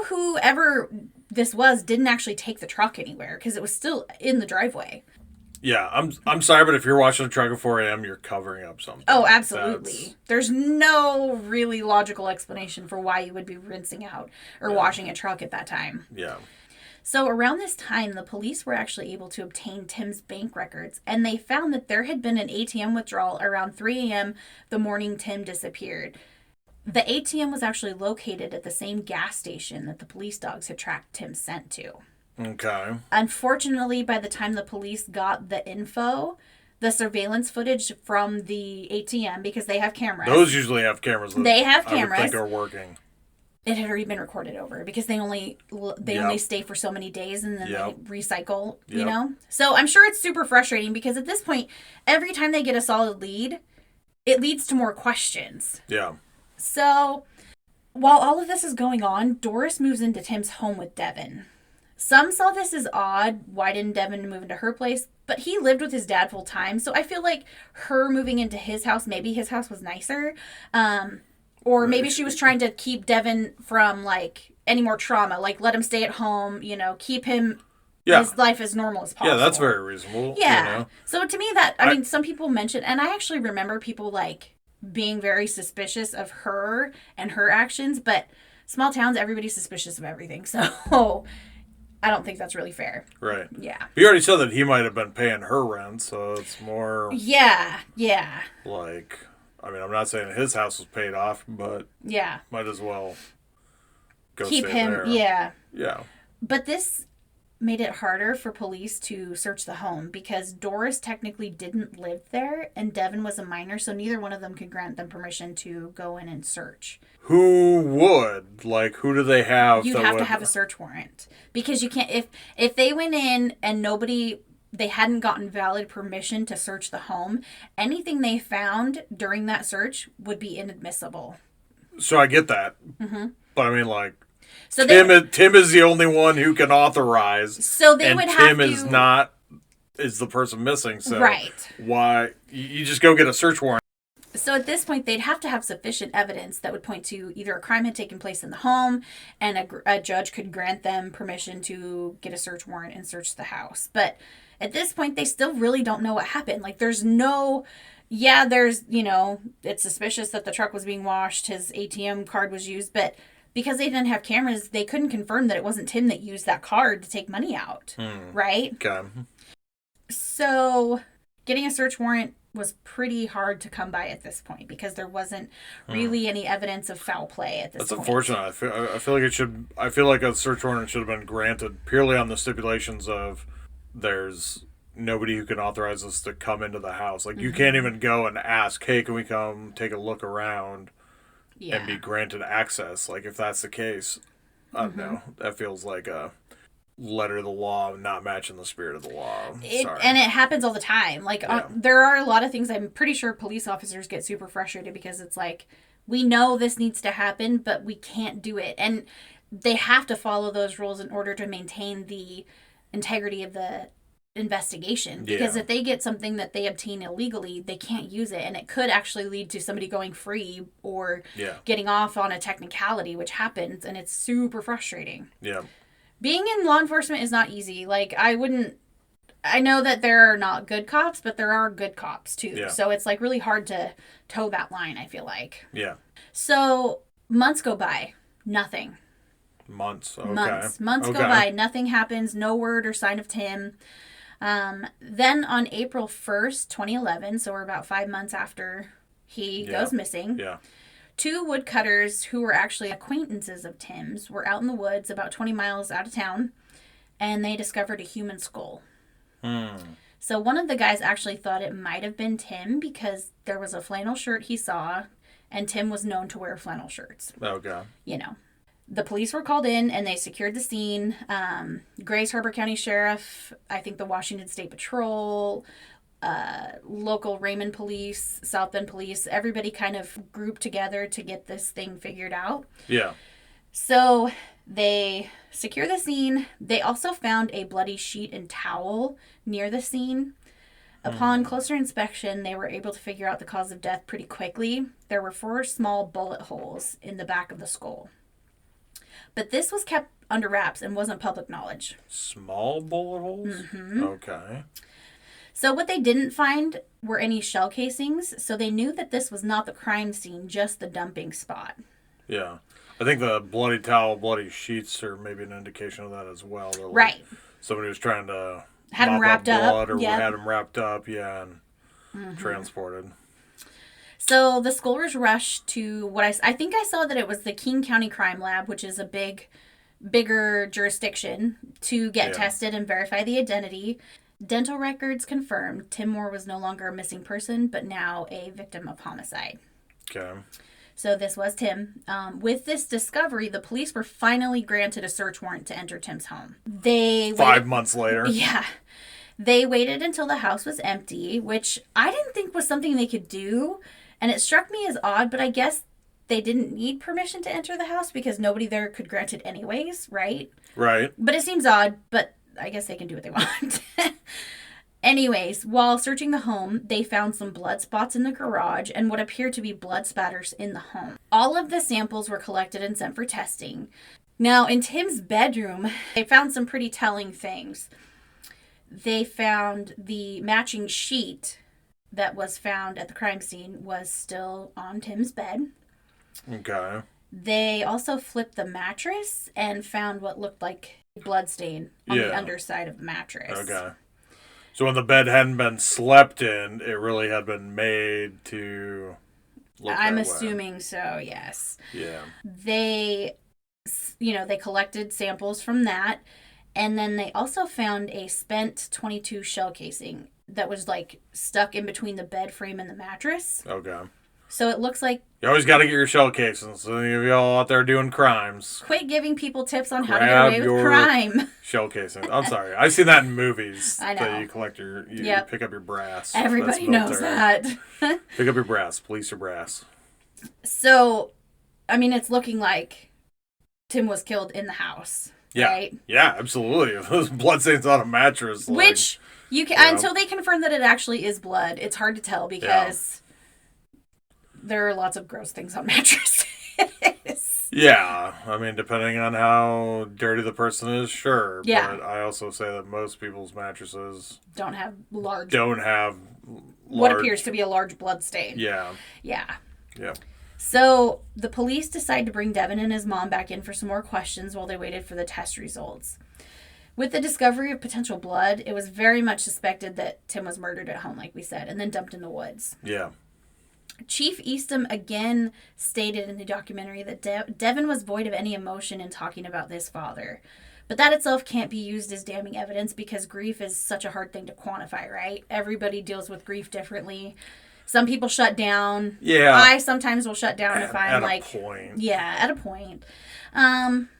whoever this was didn't actually take the truck anywhere because it was still in the driveway. Yeah, I'm sorry, but if you're watching a truck at 4 a.m., you're covering up something. Oh, absolutely. There's no really logical explanation for why you would be rinsing out or washing a truck at that time. Yeah. So around this time, the police were actually able to obtain Tim's bank records, and they found that there had been an ATM withdrawal around 3 a.m. the morning Tim disappeared. The ATM was actually located at the same gas station that the police dogs had tracked Tim's scent to. Okay. Unfortunately, by the time the police got the info, the surveillance footage from the ATM, because they have cameras. Those usually have cameras. They have cameras. I would think are working. It had already been recorded over because they only stay for so many days and then they recycle, you know? So I'm sure it's super frustrating because at this point, every time they get a solid lead, it leads to more questions. Yeah. So while all of this is going on, Doris moves into Tim's home with Devin. Some saw this as odd. Why didn't Devin move into her place? But he lived with his dad full time. So I feel like her moving into his house, maybe his house was nicer. Or maybe she was trying to keep Devin from like any more trauma. Like let him stay at home, keep him his life as normal as possible. Yeah, that's very reasonable. Yeah. So to me some people mention, and I actually remember people like being very suspicious of her and her actions. But small towns, everybody's suspicious of everything. So I don't think that's really fair. Right. Yeah. He already said that he might have been paying her rent, so it's more... Yeah. Like, I mean, I'm not saying his house was paid off, but... Yeah. Might as well go keep stay him there. Yeah. Yeah. But this made it harder for police to search the home because Doris technically didn't live there and Devin was a minor, so neither one of them could grant them permission to go in and search. Who would? Like, who do they have? You'd have to have a search warrant because you can't, if they went in and they hadn't gotten valid permission to search the home, anything they found during that search would be inadmissible. So I get that. Mm-hmm. But I mean, like, so Tim is the only one who can authorize. So they would have to... Tim is the person missing. So right. Why? You just go get a search warrant. So at this point, they'd have to have sufficient evidence that would point to either a crime had taken place in the home and a judge could grant them permission to get a search warrant and search the house. But at this point, they still really don't know what happened. Like, there's no... Yeah, it's suspicious that the truck was being washed, his ATM card was used, but because they didn't have cameras, they couldn't confirm that it wasn't Tim that used that card to take money out, right? Okay. So getting a search warrant was pretty hard to come by at this point because there wasn't really any evidence of foul play at this point. That's unfortunate. I feel like it should. I feel like a search warrant should have been granted purely on the stipulations of there's nobody who can authorize us to come into the house. Like, you can't even go and ask, hey, can we come take a look around and be granted access? Like, if that's the case, no, that feels like a letter of the law not matching the spirit of the law. Sorry. And it happens all the time. Like, there are a lot of things I'm pretty sure police officers get super frustrated because it's like, we know this needs to happen, but we can't do it. And they have to follow those rules in order to maintain the integrity of the investigation, because if they get something that they obtain illegally, they can't use it, and it could actually lead to somebody going free or getting off on a technicality, which happens, and it's super frustrating. Being in law enforcement is not easy. Like, I know that there are not good cops, but there are good cops too. So it's like really hard to toe that line, I feel like. So months go by, nothing. Months go by, nothing happens, no word or sign of Tim. Then on April 1st, 2011, so we're about 5 months after he goes missing, 2 woodcutters who were actually acquaintances of Tim's were out in the woods about 20 miles out of town, and they discovered a human skull. So one of the guys actually thought it might have been Tim because there was a flannel shirt he saw, and Tim was known to wear flannel shirts. You know. The police were called in and they secured the scene. Grays Harbor County Sheriff, I think the Washington State Patrol, local Raymond Police, South Bend Police, everybody kind of grouped together to get this thing figured out. So they secure the scene. They also found a bloody sheet and towel near the scene. Upon closer inspection, they were able to figure out the cause of death pretty quickly. There were 4 small bullet holes in the back of the skull. But this was kept under wraps and wasn't public knowledge. Small bullet holes? Okay. So what they didn't find were any shell casings, so they knew that this was not the crime scene, just the dumping spot. I think the bloody towel, bloody sheets are maybe an indication of that as well. That, like, right. Somebody was trying to had them wrapped up. Or had them wrapped up, and transported. So the skull was rushed to what I think I saw that it was the King County Crime Lab, which is a bigger jurisdiction, to get tested and verify the identity. Dental records confirmed Tim Moore was no longer a missing person, but now a victim of homicide. Okay. So this was Tim. With this discovery, the police were finally granted a search warrant to enter Tim's home. 5 months later. Yeah. They waited until the house was empty, which I didn't think was something they could do. And it struck me as odd, but I guess they didn't need permission to enter the house because nobody there could grant it anyways, right? Right. But it seems odd, but I guess they can do what they want. Anyways, while searching the home, they found some blood spots in the garage and what appeared to be blood spatters in the home. All of the samples were collected and sent for testing. Now, in Tim's bedroom, they found some pretty telling things. They found the matching sheet that was found at the crime scene was still on Tim's bed. Okay. They also flipped the mattress and found what looked like a blood stain on the underside of the mattress. Okay. So when the bed hadn't been slept in, it really had been made to look I'm that assuming so, yes. Yeah. They collected samples from that, and then they also found a spent .22 shell casing that was like stuck in between the bed frame and the mattress. Okay. So it looks like you always got to get your shell casings. So any of y'all out there doing crimes, quit giving people tips on how to get away with crime. Shell casings. I'm sorry, I see that in movies. I know. That you collect you pick up your brass. Everybody knows that. Pick up your brass. Police your brass. So, I mean, it's looking like Tim was killed in the house. Yeah. Right? Yeah, absolutely. Those bloodstains on a mattress. Which you can until they confirm that it actually is blood. It's hard to tell because there are lots of gross things on mattresses. Yeah, I mean, depending on how dirty the person is, sure. Yeah. But I also say that most people's mattresses don't have large what appears to be a large blood stain. Yeah. Yeah. Yeah. So the police decide to bring Devin and his mom back in for some more questions while they waited for the test results. With the discovery of potential blood, it was very much suspected that Tim was murdered at home, like we said, and then dumped in the woods. Yeah. Chief Eastham again stated in the documentary that Devin was void of any emotion in talking about this father. But that itself can't be used as damning evidence because grief is such a hard thing to quantify, right? Everybody deals with grief differently. Some people shut down. Yeah. I sometimes will shut down if I'm at a point. Yeah, at a point.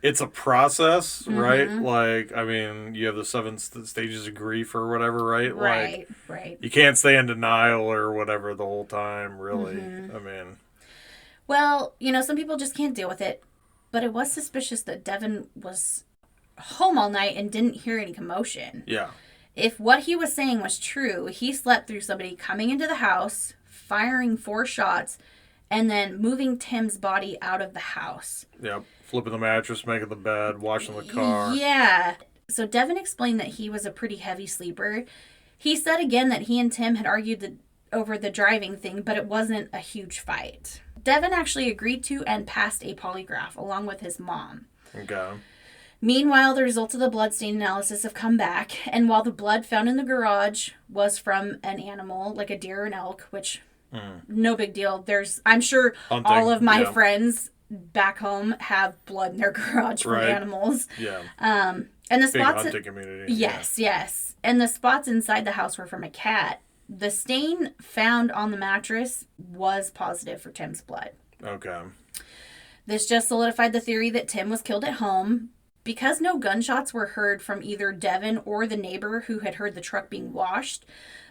It's a process, right? Like, I mean, you have the 7 stages of grief or whatever, right? Right, like, right. You can't stay in denial or whatever the whole time, really. I mean. Well, some people just can't deal with it. But it was suspicious that Devin was home all night and didn't hear any commotion. Yeah. If what he was saying was true, he slept through somebody coming into the house, firing 4 shots, and then moving Tim's body out of the house. Yep. Flipping the mattress, making the bed, washing the car. Yeah. So Devin explained that he was a pretty heavy sleeper. He said again that he and Tim had argued over the driving thing, but it wasn't a huge fight. Devin actually agreed to and passed a polygraph along with his mom. Okay. Meanwhile, the results of the bloodstain analysis have come back, and while the blood found in the garage was from an animal, like a deer or an elk, which, no big deal. I'm sure Hunting, all of my friends back home have blood in their garage from animals. Yeah. And the big spots... hunting community. Yes. And the spots inside the house were from a cat. The stain found on the mattress was positive for Tim's blood. Okay. This just solidified the theory that Tim was killed at home. Because no gunshots were heard from either Devin or the neighbor who had heard the truck being washed,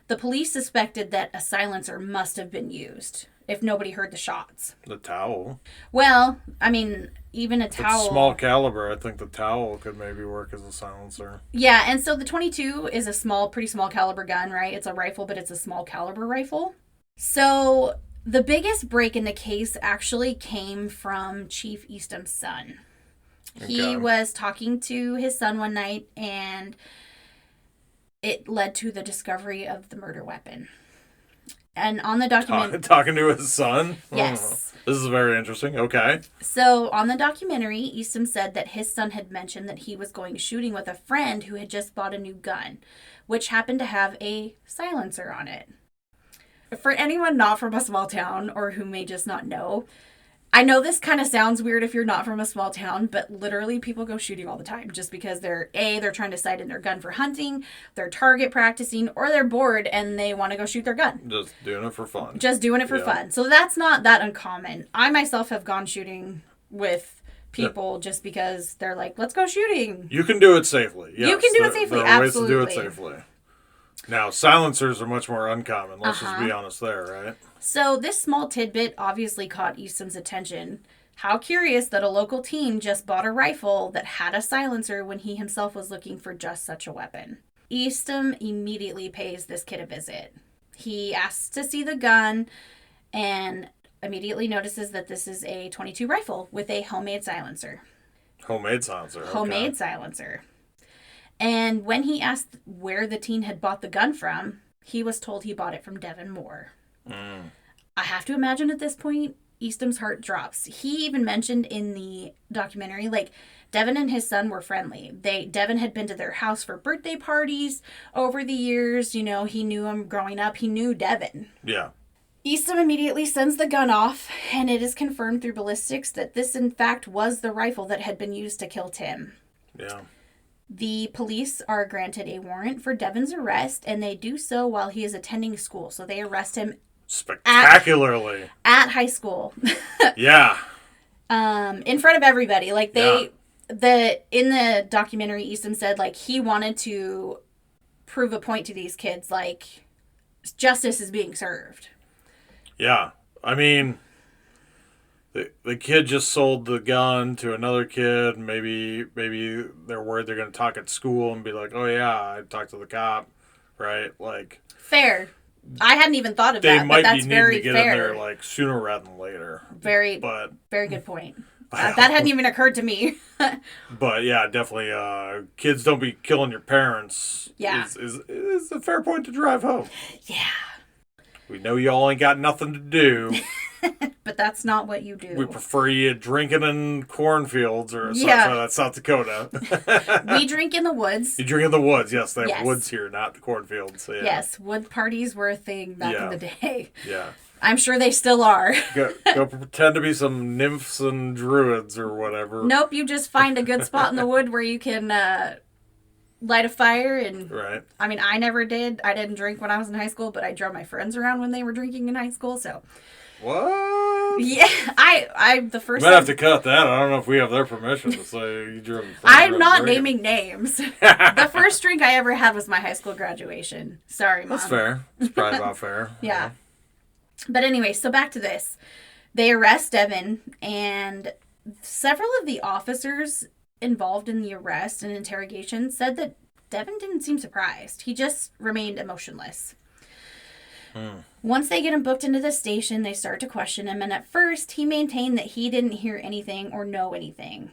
the police suspected that a silencer must have been used if nobody heard the shots. The towel. Well, I mean, even a towel... It's small caliber. I think the towel could maybe work as a silencer. Yeah, and so the .22 is a pretty small caliber gun, right? It's a rifle, but it's a small caliber rifle. So the biggest break in the case actually came from Chief Eastham's son. He was talking to his son one night, and it led to the discovery of the murder weapon. And on the documentary... Talking to his son? Yes. Oh, this is very interesting. Okay. So, on the documentary, Eastham said that his son had mentioned that he was going shooting with a friend who had just bought a new gun, which happened to have a silencer on it. For anyone not from a small town, or who may just not know... I know this kind of sounds weird if you're not from a small town, but literally people go shooting all the time just because they're trying to sight in their gun for hunting, they're target practicing, or they're bored and they want to go shoot their gun. Just doing it for fun. Fun. So that's not that uncommon. I myself have gone shooting with people just because they're like, let's go shooting. You can do it safely. Yes, you can do it safely, there are absolutely. ways to do it safely. Now, silencers are much more uncommon. Let's just be honest there, right? So this small tidbit obviously caught Eastham's attention. How curious that a local teen just bought a rifle that had a silencer when he himself was looking for just such a weapon. Eastham immediately pays this kid a visit. He asks to see the gun and immediately notices that this is a .22 rifle with a homemade silencer. Homemade silencer. Okay. Homemade silencer. And when he asked where the teen had bought the gun from, he was told he bought it from Devin Moore. I have to imagine at this point, Eastham's heart drops. He even mentioned in the documentary, like, Devin and his son were friendly. Devin had been to their house for birthday parties over the years. He knew him growing up. He knew Devin. Yeah. Eastham immediately sends the gun off, and it is confirmed through ballistics that this, in fact, was the rifle that had been used to kill Tim. Yeah. The police are granted a warrant for Devin's arrest, and they do so while he is attending school. So they arrest him spectacularly at high school. Yeah. In front of everybody. Like in the documentary, Eastham said like he wanted to prove a point to these kids, like justice is being served. Yeah. I mean, the kid just sold the gun to another kid. Maybe they're worried they're going to talk at school and be like, oh yeah, I talked to the cop, right? Like, fair. I hadn't even thought of they that, might but that's be very needing to get fair. in there like sooner rather than later. Very good point. That hadn't even occurred to me. But yeah, definitely. Kids don't be killing your parents. Yeah, is a fair point to drive home. Yeah. We know y'all ain't got nothing to do. But that's not what you do. We prefer you drinking in cornfields or sorry, that's South Dakota. We drink in the woods. You drink in the woods, yes. They have woods here, not the cornfields. So yeah. Yes, wood parties were a thing back in the day. Yeah. I'm sure they still are. Go pretend to be some nymphs and druids or whatever. Nope, you just find a good spot in the wood where you can light a fire. And right. I mean, I never did. I didn't drink when I was in high school, but I drove my friends around when they were drinking in high school. So. What? Yeah, I the first. Might have to cut that. I don't know if we have their permission to say you drove. I'm not naming names. The first drink I ever had was my high school graduation. Sorry, Mom. That's fair. It's probably about fair. Yeah. But anyway, so back to this. They arrest Devin, and several of the officers involved in the arrest and interrogation said that Devin didn't seem surprised. He just remained emotionless. Once they get him booked into the station, they start to question him, and at first, he maintained that he didn't hear anything or know anything.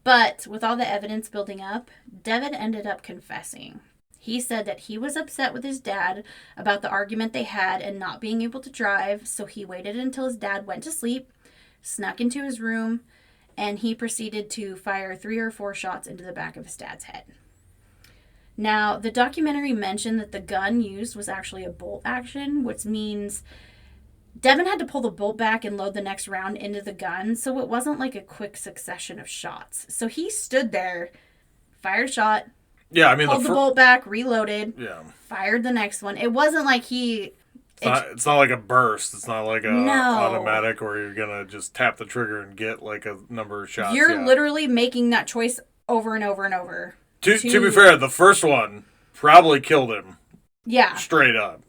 But with all the evidence building up, Devin ended up confessing. He said that he was upset with his dad about the argument they had and not being able to drive, so he waited until his dad went to sleep, snuck into his room, and he proceeded to fire 3 or 4 shots into the back of his dad's head. Now, the documentary mentioned that the gun used was actually a bolt action, which means Devin had to pull the bolt back and load the next round into the gun, so it wasn't like a quick succession of shots. So he stood there, fired a shot, pulled the bolt back, reloaded, fired the next one. It wasn't like It's not like a burst. It's not like a automatic where you're going to just tap the trigger and get like a number of shots. You're literally making that choice over and over and over. To be fair, the first one probably killed him. Yeah. Straight up.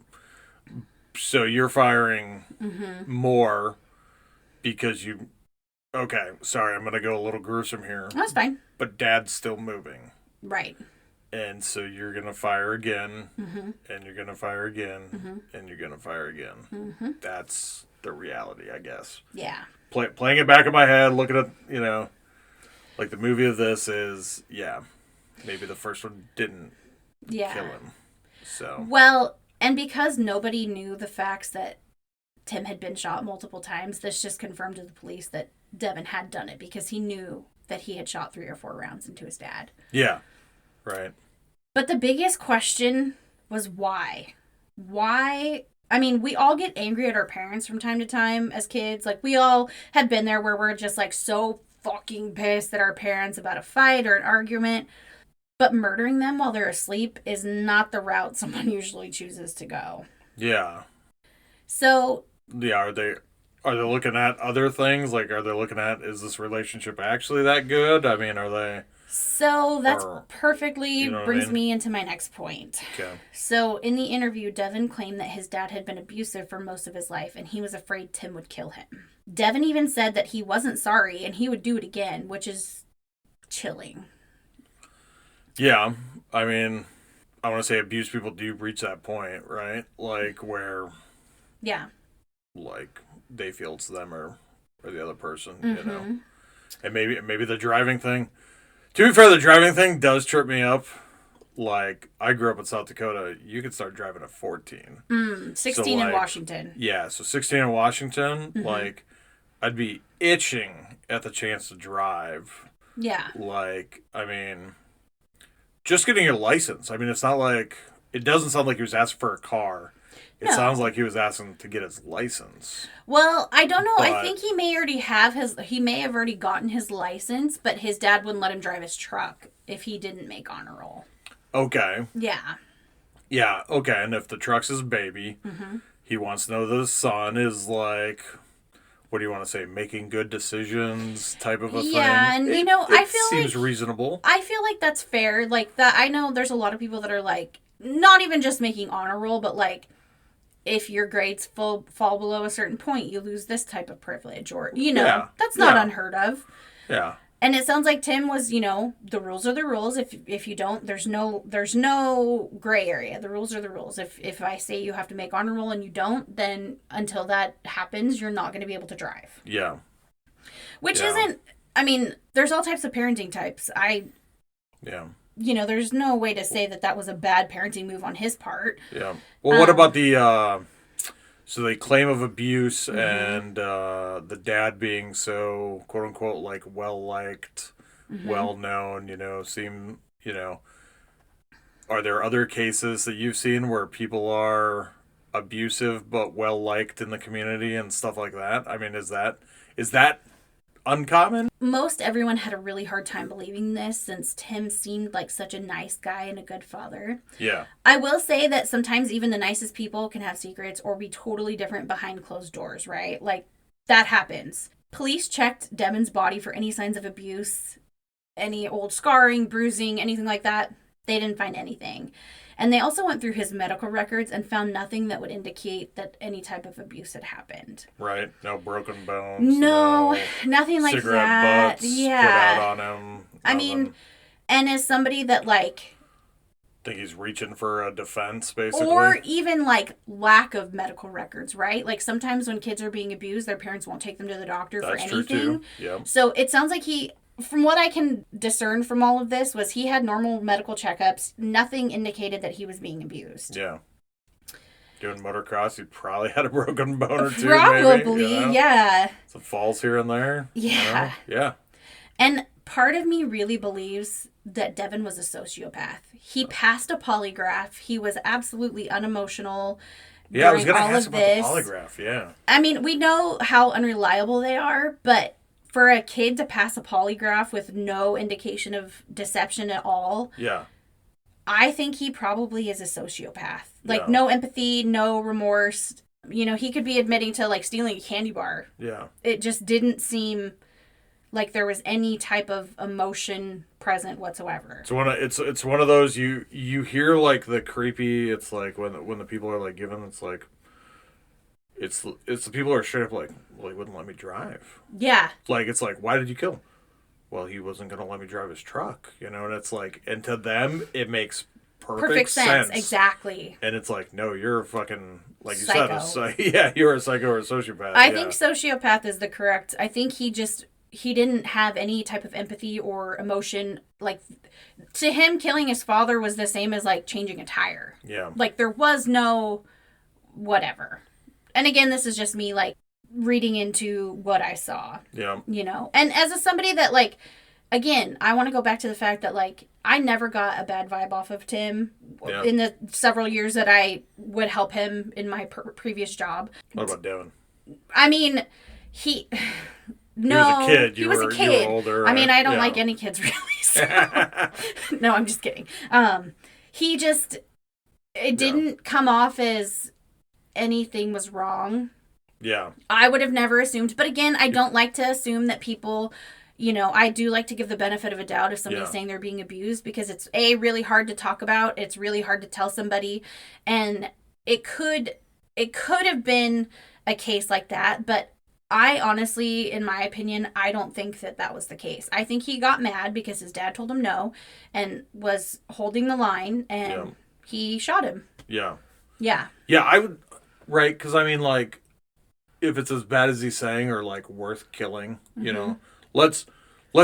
So you're firing more because you... Okay, sorry, I'm going to go a little gruesome here. That's fine. But Dad's still moving. Right. And so you're going to fire again, and you're going to fire again, and you're going to fire again. That's the reality, I guess. Yeah. Playing it back in my head, looking at, like the movie of this is, maybe the first one didn't kill him. So. Well, and because nobody knew the facts that Tim had been shot multiple times, this just confirmed to the police that Devin had done it because he knew that he had shot 3 or 4 rounds into his dad. Yeah. Right. But the biggest question was why? Why? I mean, we all get angry at our parents from time to time as kids. Like, we all have been there where we're just, like, so fucking pissed at our parents about a fight or an argument. But murdering them while they're asleep is not the route someone usually chooses to go. Yeah. So... Yeah, are they looking at other things? Like, are they looking at, is this relationship actually that good? I mean, are they... So that's perfectly brings me into my next point. Okay. So in the interview, Devin claimed that his dad had been abusive for most of his life and he was afraid Tim would kill him. Devin even said that he wasn't sorry and he would do it again, which is chilling. Yeah. I mean, I want to say abused people do reach that point, right? Like where... Yeah. Like they feel it's them or the other person, And maybe the driving thing... To be fair, the driving thing does trip me up. Like, I grew up in South Dakota. You could start driving at 14. 16 in Washington. Yeah, so 16 in Washington, like, I'd be itching at the chance to drive. Yeah. Like, I mean, just getting your license. I mean, it's not like, it doesn't sound like he was asking for a car. It sounds like he was asking to get his license. Well, I don't know. I think he may have already gotten his license, but his dad wouldn't let him drive his truck if he didn't make honor roll. Okay. Yeah. Yeah, okay. And if the truck's his baby, he wants to know that his son is like, what do you want to say, making good decisions type of a thing. Yeah, and I feel seems reasonable. I feel like that's fair. Like that, I know there's a lot of people that are like, not even just making honor roll, but like, if your grades fall below a certain point, you lose this type of privilege, or that's not unheard of. Yeah. And it sounds like Tim was, the rules are the rules. If you don't, there's no gray area. The rules are the rules. If I say you have to make honor roll and you don't, then until that happens, you're not going to be able to drive. Yeah. Which isn't. I mean, there's all types of parenting types. Yeah. There's no way to say that was a bad parenting move on his part. Yeah. Well, what about the So they claim of abuse, and the dad being so quote unquote like well liked, well known, seem are there other cases that you've seen where people are abusive but well liked in the community and stuff like that? I mean, is that uncommon? Most everyone had a really hard time believing this since Tim seemed like such a nice guy and a good father. Yeah. I will say that sometimes even the nicest people can have secrets or be totally different behind closed doors, right? Like, that happens. Police checked Devin's body for any signs of abuse, any old scarring, bruising, anything like that. They didn't find anything. And they also went through his medical records and found nothing that would indicate that any type of abuse had happened. Right. No broken bones. No, nothing like cigarette that. butts Yeah. put out on him. I mean, and as somebody that, like... think he's reaching for a defense, basically. Or even, like, lack of medical records, right? Like, sometimes when kids are being abused, their parents won't take them to the doctor for anything. That's true, too. Yep. So it sounds like from what I can discern from all of this, was he had normal medical checkups. Nothing indicated that he was being abused. Yeah. Doing motocross, he probably had a broken bone or two. Probably, maybe, yeah. Some falls here and there. Yeah. Yeah. And part of me really believes that Devin was a sociopath. He passed a polygraph. He was absolutely unemotional. Yeah, I was going to ask about the polygraph, yeah. I mean, we know how unreliable they are, but for a kid to pass a polygraph with no indication of deception at all, yeah, I think he probably is a sociopath. Like, no empathy, no remorse. He could be admitting to, like, stealing a candy bar. Yeah. It just didn't seem like there was any type of emotion present whatsoever. It's one of those you hear, like, the creepy. It's like when the people are like giving. It's like it's the people who are straight up like, well, he wouldn't let me drive. Yeah. Like, it's like, why did you kill him? Well, he wasn't gonna let me drive his truck. And it's like, and to them it makes perfect sense. Exactly. And it's like, no, you're a fucking, like you psycho. said, you're a psycho or a sociopath. I think sociopath is the correct. I think he didn't have any type of empathy or emotion. Like, to him, killing his father was the same as, like, changing a tire. Yeah. Like, there was no whatever. And again, this is just me, like, reading into what I saw. Yeah. And as somebody that, like, again, I want to go back to the fact that, like, I never got a bad vibe off of Tim in the several years that I would help him in my previous job. What about Devin? I mean, he was a kid. He was a kid. You were older, right? I mean, I don't like any kids really. So. No, I'm just kidding. It didn't come off as anything was wrong. Yeah. I would have never assumed. But again, I don't like to assume that people, I do like to give the benefit of a doubt if somebody's saying they're being abused, because it's really hard to talk about. It's really hard to tell somebody. And it could have been a case like that, but I honestly, in my opinion, I don't think that was the case. I think he got mad because his dad told him no and was holding the line, and he shot him. Yeah. Yeah. Yeah, I would, right, because I mean, like, if it's as bad as he's saying, or, like, worth killing, let's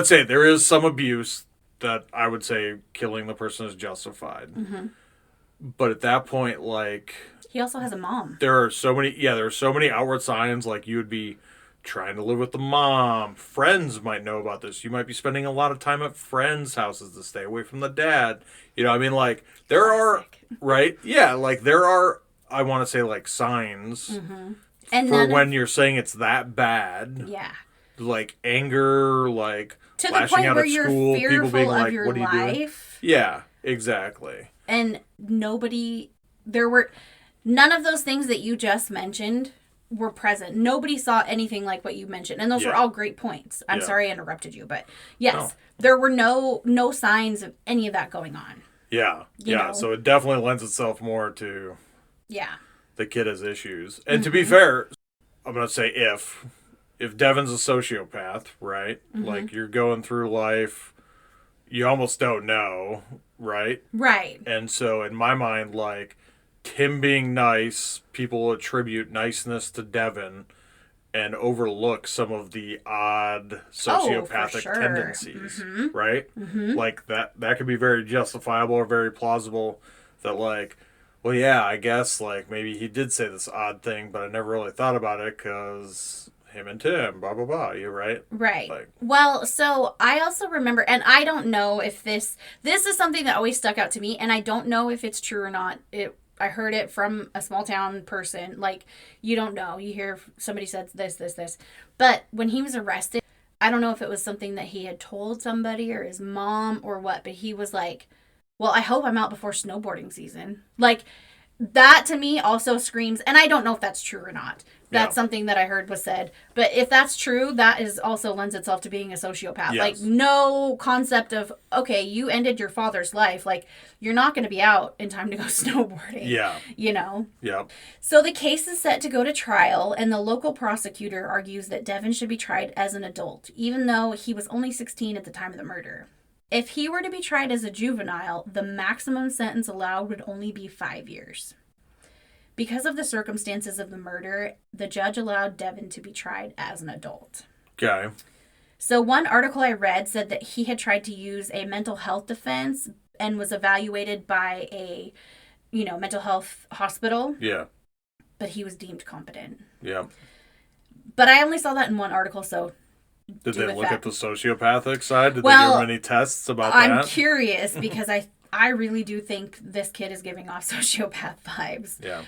say there is some abuse that I would say killing the person is justified. Mm-hmm. But at that point, like, he also has a mom. There are so many outward signs, like, you would be trying to live with the mom. Friends might know about this. You might be spending a lot of time at friends' houses to stay away from the dad. I mean, like, there Classic. Are, right? Yeah, like, there are, I want to say, like, signs and for when you're saying it's that bad. Yeah. Like, anger, like, to the point where you're school, fearful people being of like, your what are you life. Doing? Yeah, exactly. And none of those things that you just mentioned were present. Nobody saw anything like what you mentioned. And those were all great points. I'm sorry I interrupted you, but yes, there were no signs of any of that going on. Yeah. Yeah. So it definitely lends itself more to the kid has issues. And to be fair, I'm going to say if Devin's a sociopath, right? Like, you're going through life, you almost don't know, right? Right. And so in my mind, like, him being nice, people attribute niceness to Devin and overlook some of the odd sociopathic tendencies, right? Mm-hmm. Like, that could be very justifiable or very plausible that, like, Well, yeah, I guess like maybe he did say this odd thing, but I never really thought about it because him and Tim, blah blah blah. You're right. Right. Like, Well, so I also remember, and I don't know if this is something that always stuck out to me, and I don't know if it's true or not. I heard it from a small town person. Like, you don't know. You hear somebody said this. But when he was arrested, I don't know if it was something that he had told somebody or his mom or what, but he was like, well, I hope I'm out before snowboarding season. Like, that to me also screams, and I don't know if that's true or not. That's something that I heard was said. But if that's true, that is also lends itself to being a sociopath. Yes. Like, no concept of, okay, you ended your father's life. Like, you're not going to be out in time to go snowboarding. yeah. You know? Yep. So the case is set to go to trial, and the local prosecutor argues that Devin should be tried as an adult, even though he was only 16 at the time of the murder. If he were to be tried as a juvenile, the maximum sentence allowed would only be 5 years. Because of the circumstances of the murder, the judge allowed Devin to be tried as an adult. Okay. So one article I read said that he had tried to use a mental health defense and was evaluated by a, mental health hospital. Yeah. But he was deemed competent. Yeah. But I only saw that in one article, so Did they look at the sociopathic side? Did they Well, give him any tests about I'm that? curious because I really do think this kid is giving off sociopath vibes. Yeah.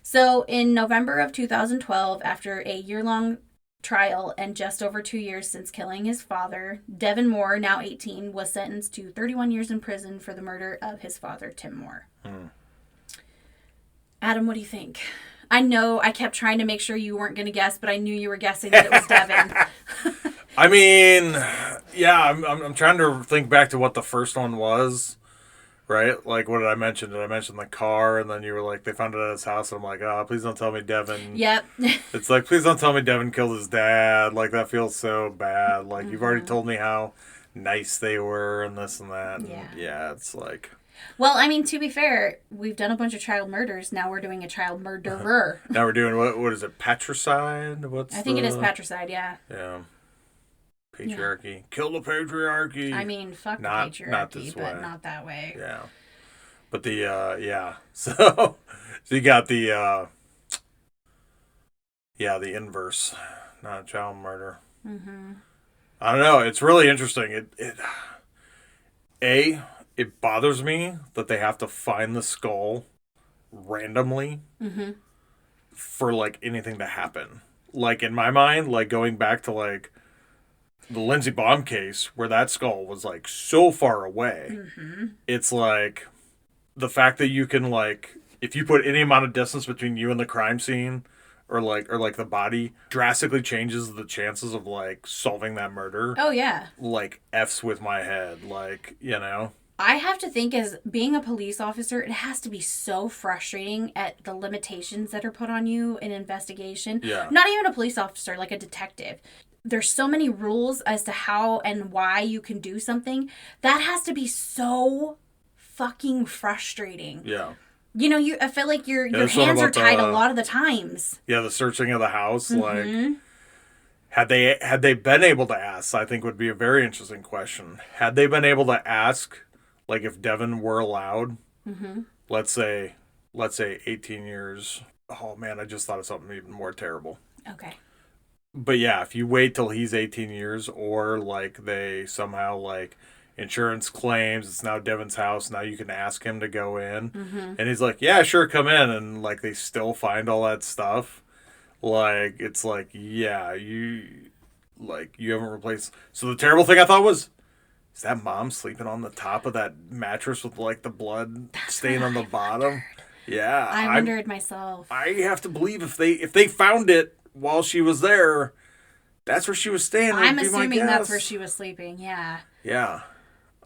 So in November of 2012, after a year-long trial and just over 2 years since killing his father, Devin Moore, now 18, was sentenced to 31 years in prison for the murder of his father, Tim Moore. Adam, what do you think? I know I kept trying to make sure you weren't going to guess, but I knew you were guessing that it was Devin. I mean, yeah, I'm trying to think back to what the first one was, right? Like, what did I mention? Did I mention the car? And then you were like, they found it at his house. And I'm like, oh, please don't tell me Devin. Yep. It's like, please don't tell me Devin killed his dad. Like, that feels so bad. Like, you've already told me how nice they were and this and that. And yeah, it's like... Well, I mean, to be fair, we've done a bunch of child murders. Now we're doing a child murderer. Now we're doing, what is it, patricide? I think it is patricide, yeah. Yeah. Patriarchy. Yeah. Kill the patriarchy. I mean, fuck the patriarchy, but way. not that way. Yeah. But the, yeah. So you got the, the inverse. Not child murder. Mm-hmm. I don't know. It's really interesting. It bothers me that they have to find the skull randomly for, like, anything to happen. Like, in my mind, like, going back to, like, the Lindsey Baum case, where that skull was, like, so far away, it's, like, the fact that you can, like, if you put any amount of distance between you and the crime scene, or the body, drastically changes the chances of, like, solving that murder. Oh, yeah. Like, F's with my head. Like, I have to think, as being a police officer, it has to be so frustrating at the limitations that are put on you in investigation. Yeah. Not even a police officer, like a detective. There's so many rules as to how and why you can do something. That has to be so fucking frustrating. Yeah. I feel like your hands are tied a lot of the times. Yeah, the searching of the house, like... Had they been able to ask, I think would be a very interesting question. Had they been able to ask... Like, if Devin were allowed, let's say 18 years. Oh, man, I just thought of something even more terrible. Okay. But, yeah, if you wait till he's 18 years or, like, they somehow, like, insurance claims it's now Devin's house, now you can ask him to go in. And he's like, yeah, sure, come in. And, like, they still find all that stuff. Like, it's like, yeah, you haven't replaced... So the terrible thing I thought was... Is that mom sleeping on the top of that mattress with, like, the blood stain on the bottom? Yeah. I wondered myself. I have to believe if they found it while she was there, that's where she was staying. I'm assuming that's where she was sleeping, yeah. Yeah.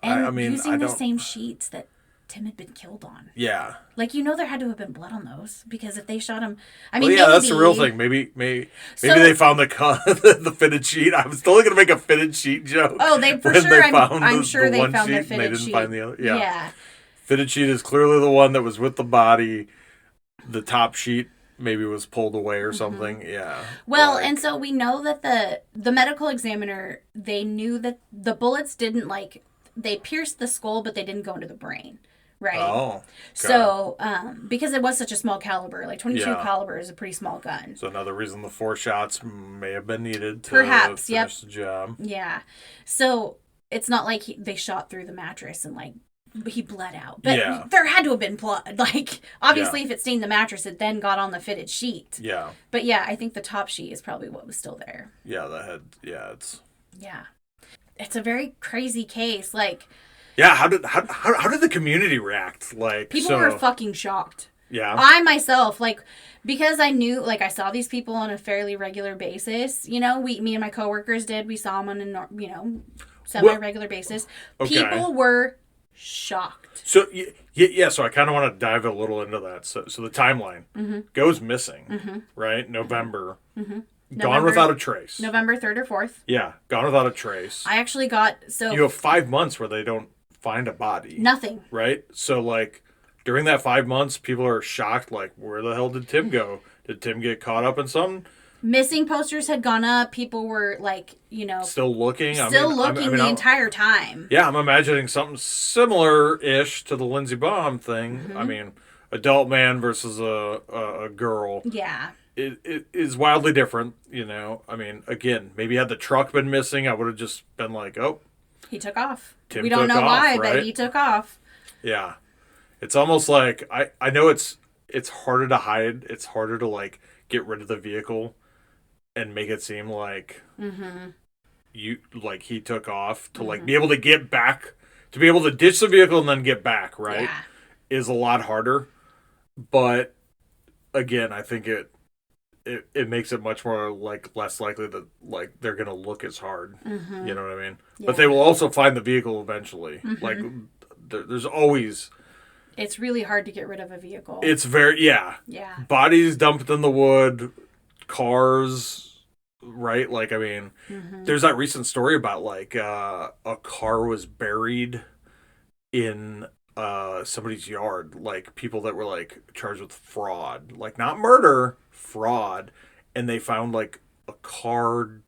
And I mean, using the same sheets that Tim had been killed on. Yeah. Like, there had to have been blood on those, because if they shot him... I mean, maybe... that's the real thing. Maybe they found the fitted sheet. I was totally going to make a fitted sheet joke. Oh, they for sure... I'm sure they found the fitted sheet. They didn't find the other. Yeah. Yeah. Fitted sheet is clearly the one that was with the body. The top sheet maybe was pulled away or something. Yeah. Well, and so we know that the medical examiner, they knew that the bullets didn't, like... They pierced the skull, but they didn't go into the brain. right? Oh. Okay. So, because it was such a small caliber, like 22 Yeah. caliber is a pretty small gun. So another reason the 4 shots may have been needed to Perhaps, finish the job. Yeah. So it's not like they shot through the mattress and like he bled out. But there had to have been blood. Like, obviously, if it stained the mattress, it then got on the fitted sheet. Yeah. But yeah, I think the top sheet is probably what was still there. Yeah, it's... Yeah. It's a very crazy case. Like... Yeah, how did the community react? Like, people were fucking shocked. Yeah. I myself, like, because I knew, like, I saw these people on a fairly regular basis. You know, me and my coworkers did. We saw them on a, semi-regular basis. Okay. People were shocked. So, yeah, so I kind of want to dive a little into that. So the timeline goes missing, right? November. Gone without a trace. November 3rd or 4th. Yeah, gone without a trace. I actually got, You have 5 months where they don't find a body. Nothing. Right? So, like, during that 5 months, people are shocked, like, where the hell did Tim go? Did Tim get caught up in something? Missing posters had gone up. People were, like, still looking. The entire time. Yeah, I'm imagining something similar-ish to the Lindsey Baum thing. I mean, adult man versus a girl. Yeah. It is wildly different, I mean, again, maybe had the truck been missing, I would have just been like, oh. He took off. Tim we don't know off, why, right? but he took off. Yeah. It's almost like, I know it's harder to hide. It's harder to, like, get rid of the vehicle and make it seem like he took off to, like, be able to get back, to be able to ditch the vehicle and then get back, right? Yeah. Is a lot harder. But, again, I think it makes it much more, like, less likely that, like, they're going to look as hard. You know what I mean? Yeah. But they will also find the vehicle eventually. Like, there's always... It's really hard to get rid of a vehicle. It's very... Yeah. Bodies dumped in the wood, cars, right? Like, I mean, there's that recent story about, like, a car was buried in... somebody's yard, like people that were like charged with fraud, like not murder, fraud, and they found like a car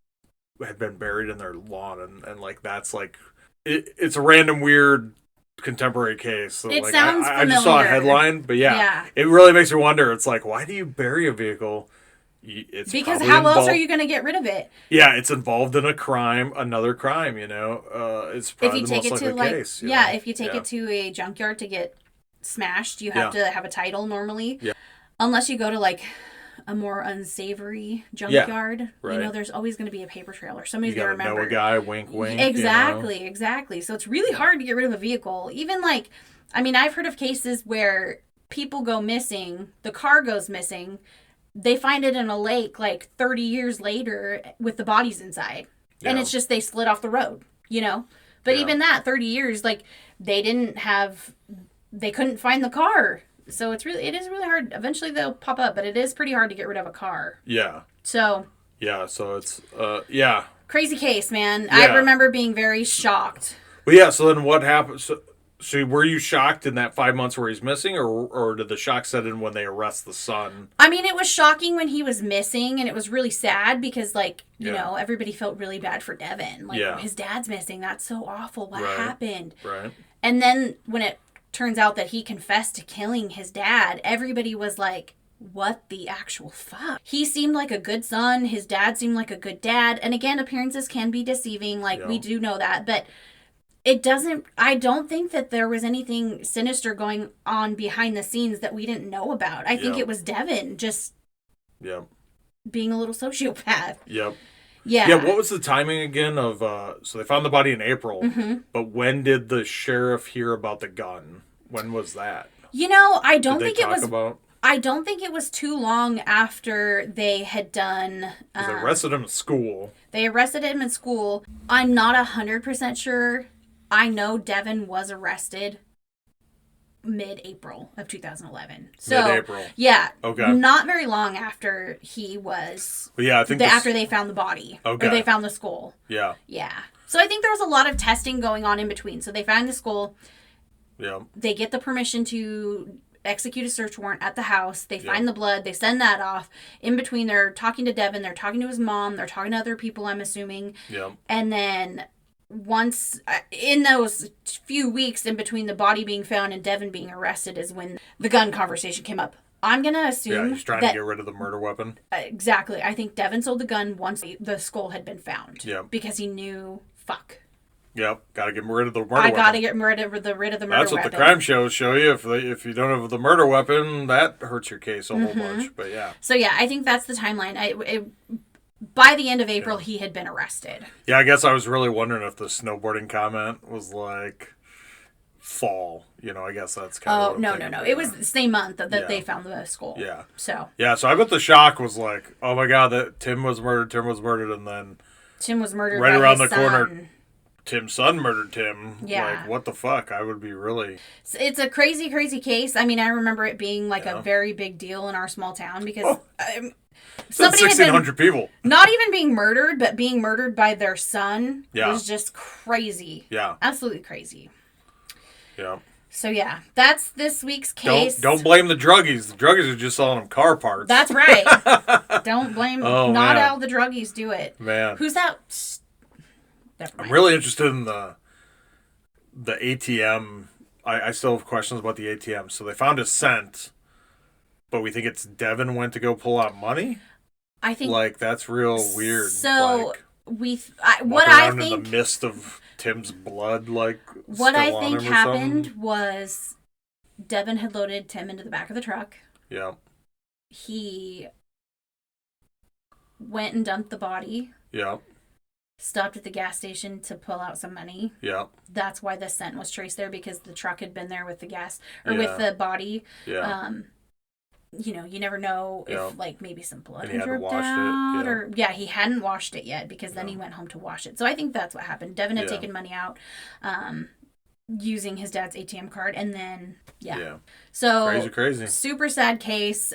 had been buried in their lawn, and like that's like it's a random weird contemporary case. So, it like, sounds I familiar. just saw a headline, but yeah, it really makes you wonder. It's like, why do you bury a vehicle? It's because how else are you going to get rid of it? Yeah, it's involved in a crime, another crime. It's probably the most likely case. If you take it to a junkyard to get smashed, you have to have a title normally. Yeah. Unless you go to like a more unsavory junkyard, right. There's always going to be a paper trail or somebody's going to remember. Know a guy, wink, wink. Exactly. So it's really hard to get rid of a vehicle. Even like, I mean, I've heard of cases where people go missing, the car goes missing. They find it in a lake like 30 years later with the bodies inside. Yeah. And it's just they slid off the road, But even that 30 years, like they couldn't find the car. So it is really hard. Eventually they'll pop up, but it is pretty hard to get rid of a car. Yeah. So. Yeah, so it's, Crazy case, man. Yeah. I remember being very shocked. Well, yeah, so then what happened? So were you shocked in that 5 months where he's missing, or did the shock set in when they arrest the son? I mean, it was shocking when he was missing, and it was really sad because, like, everybody felt really bad for Devin. Like, his dad's missing. That's so awful. What happened? Right. And then when it turns out that he confessed to killing his dad, everybody was like, what the actual fuck? He seemed like a good son. His dad seemed like a good dad. And again, appearances can be deceiving. Like, we do know that. But... I don't think that there was anything sinister going on behind the scenes that we didn't know about. I think it was Devin just being a little sociopath. Yep. Yeah. Yeah, what was the timing again of, so they found the body in April, but when did the sheriff hear about the gun? When was that? I don't think it was too long after they had done... They arrested him in school. They arrested him in school. I'm not 100% sure... I know Devin was arrested mid-April of 2011. So, mid-April. Yeah. Okay. Not very long after he was... Well, yeah, I think... after they found the body. Okay. Or they found the skull. Yeah. Yeah. So I think there was a lot of testing going on in between. So they found the skull. Yeah. They get the permission to execute a search warrant at the house. They find the blood. They send that off. In between, they're talking to Devin. They're talking to his mom. They're talking to other people, I'm assuming. Yeah. And then... once in those few weeks in between the body being found and Devin being arrested is when the gun conversation came up. I'm going to assume he's trying to get rid of the murder weapon. Exactly. I think Devin sold the gun once the skull had been found. Yeah. Because he knew, fuck. Yep, got to get rid of the murder weapon. I got to get rid of the murder weapon. That's what the crime shows show you. If you don't have the murder weapon, that hurts your case a whole bunch. But yeah. So yeah, I think that's the timeline. By the end of April, he had been arrested. Yeah, I guess I was really wondering if the snowboarding comment was like fall. I guess that's kind of. Oh, no. It was the same month that they found the skull. Yeah. So. Yeah, so I bet the shock was like, oh my God, that Tim was murdered, and then. Tim was murdered right by around his the son. Corner. Tim's son murdered Tim. Yeah. Like, what the fuck? I would be really. It's a crazy, crazy case. I mean, I remember it being like a very big deal in our small town because. Somebody 1,600 people. Not even being murdered, but being murdered by their son was just crazy. Yeah. Absolutely crazy. Yeah. So, yeah, that's this week's case. Don't blame the druggies. The druggies are just selling them car parts. That's right. Don't blame. Not all the druggies do it. Man. Who's that? I'm really interested in the ATM. I still have questions about the ATM. So they found a cent, but we think it's Devin went to go pull out money? I think. Like, that's real weird. So, like, what I think. in the mist of Tim's blood, like, what I think happened was Devin had loaded Tim into the back of the truck. Yeah. He went and dumped the body. Yeah. Stopped at the gas station to pull out some money. Yeah. That's why the scent was traced there, because the truck had been there with the gas or with the body. Yeah. You never know if like maybe some blood had dripped out, or he hadn't washed it yet because then he went home to wash it. So I think that's what happened. Devin had taken money out using his dad's ATM card, and then so crazy. Super sad case.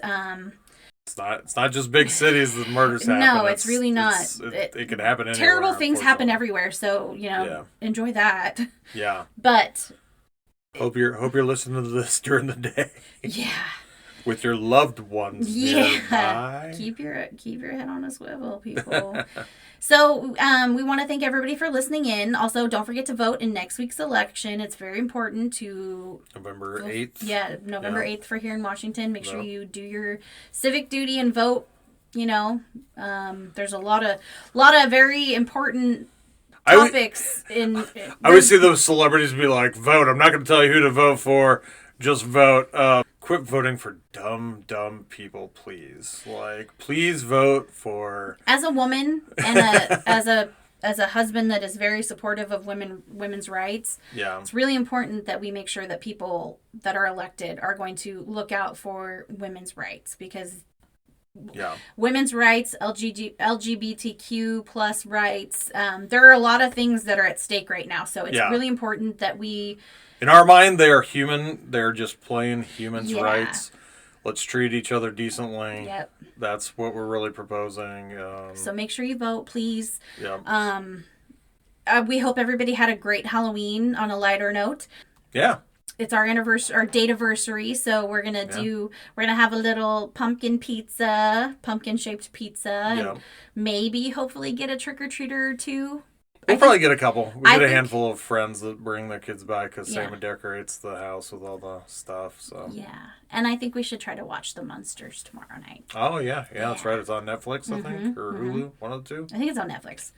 It's not just big cities that murders happen. No, it's really not. It can happen anywhere. Terrible things happen everywhere, so enjoy that. Yeah. But hope you're listening to this during the day. Yeah. With your loved ones nearby. Keep your head on a swivel, people. So we want to thank everybody for listening in. Also, don't forget to vote in next week's election. It's very important to November 8th. Yeah, November 8th for here in Washington. Make sure you do your civic duty and vote. There's a lot of very important topics I always see those celebrities be like, vote. I'm not going to tell you who to vote for. Just vote. Quit voting for dumb people, please. Like, please vote for. As a woman and as a husband that is very supportive of women's rights, it's really important that we make sure that people that are elected are going to look out for women's rights, because women's rights, LGBTQ plus rights, there are a lot of things that are at stake right now. So it's really important that we. In our mind, they are human. They're just plain humans' rights. Let's treat each other decently. Yep. That's what we're really proposing. So make sure you vote, please. Yep. We hope everybody had a great Halloween. On a lighter note. Yeah. It's our date-iversary, so we're gonna have a little pumpkin shaped pizza, and maybe hopefully get a trick-or-treater or two. We'll probably get a couple. We get a handful of friends that bring their kids by because Sam decorates the house with all the stuff. So and I think we should try to watch The Munsters tomorrow night. Oh yeah, that's right. It's on Netflix, I think, or Hulu, one of the two. I think it's on Netflix.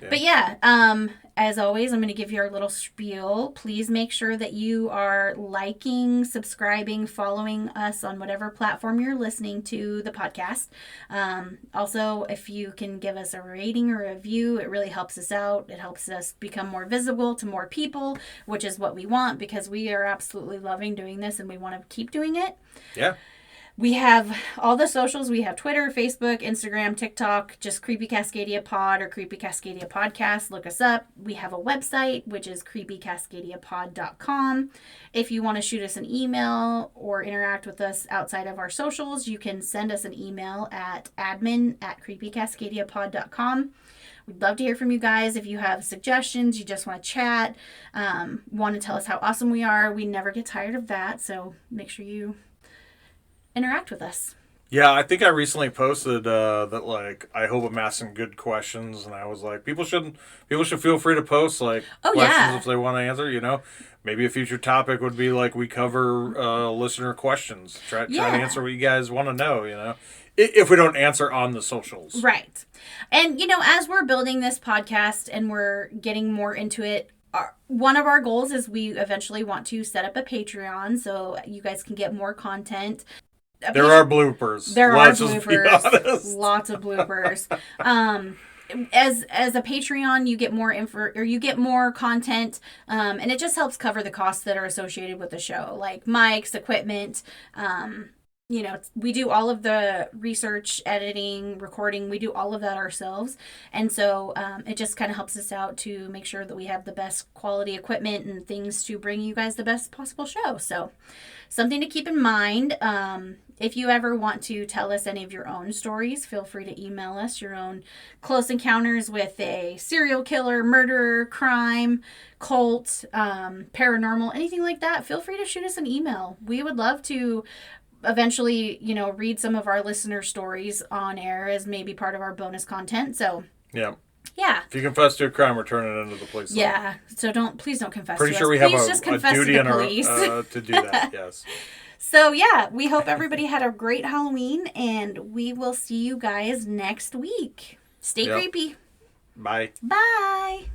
Yeah. But as always, I'm going to give you our little spiel. Please make sure that you are liking, subscribing, following us on whatever platform you're listening to the podcast. Also, if you can give us a rating or a review, it really helps us out. It helps us become more visible to more people, which is what we want, because we are absolutely loving doing this and we want to keep doing it. Yeah. We have all the socials. We have Twitter, Facebook, Instagram, TikTok, just Creepy Cascadia Pod or Creepy Cascadia Podcast. Look us up. We have a website, which is creepycascadiapod.com. If you want to shoot us an email or interact with us outside of our socials, you can send us an email at admin@creepycascadiapod.com. We'd love to hear from you guys. If you have suggestions, you just want to chat, want to tell us how awesome we are, we never get tired of that. So make sure you interact with us. Yeah, I think I recently posted that like I hope I'm asking good questions, and I was like, people should feel free to post like Oh questions yeah. if they want to answer. You know, maybe a future topic would be like we cover listener questions, try to Yeah. answer what you guys want to know. You know, if we don't answer on the socials. Right. And, as we're building this podcast and we're getting more into it, one of our goals is we eventually want to set up a Patreon so you guys can get more content. There are bloopers. There are Let's just be bloopers. honest. Lots of bloopers. As a Patreon, you get more info or you get more content, and it just helps cover the costs that are associated with the show, like mics, equipment. We do all of the research, editing, recording. We do all of that ourselves, and so it just kind of helps us out to make sure that we have the best quality equipment and things to bring you guys the best possible show. So, something to keep in mind. If you ever want to tell us any of your own stories, feel free to email us your own close encounters with a serial killer, murderer, crime, cult, paranormal, anything like that. Feel free to shoot us an email. We would love to eventually, read some of our listener stories on air as maybe part of our bonus content. So, Yeah. yeah. If you confess to a crime, we're turning it into the police. Yeah. So please don't confess Pretty to sure us. we have Please a just confess duty to in the our, police. to do that. Yes. So, yeah, we hope everybody had a great Halloween, and we will see you guys next week. Stay creepy. Bye. Bye.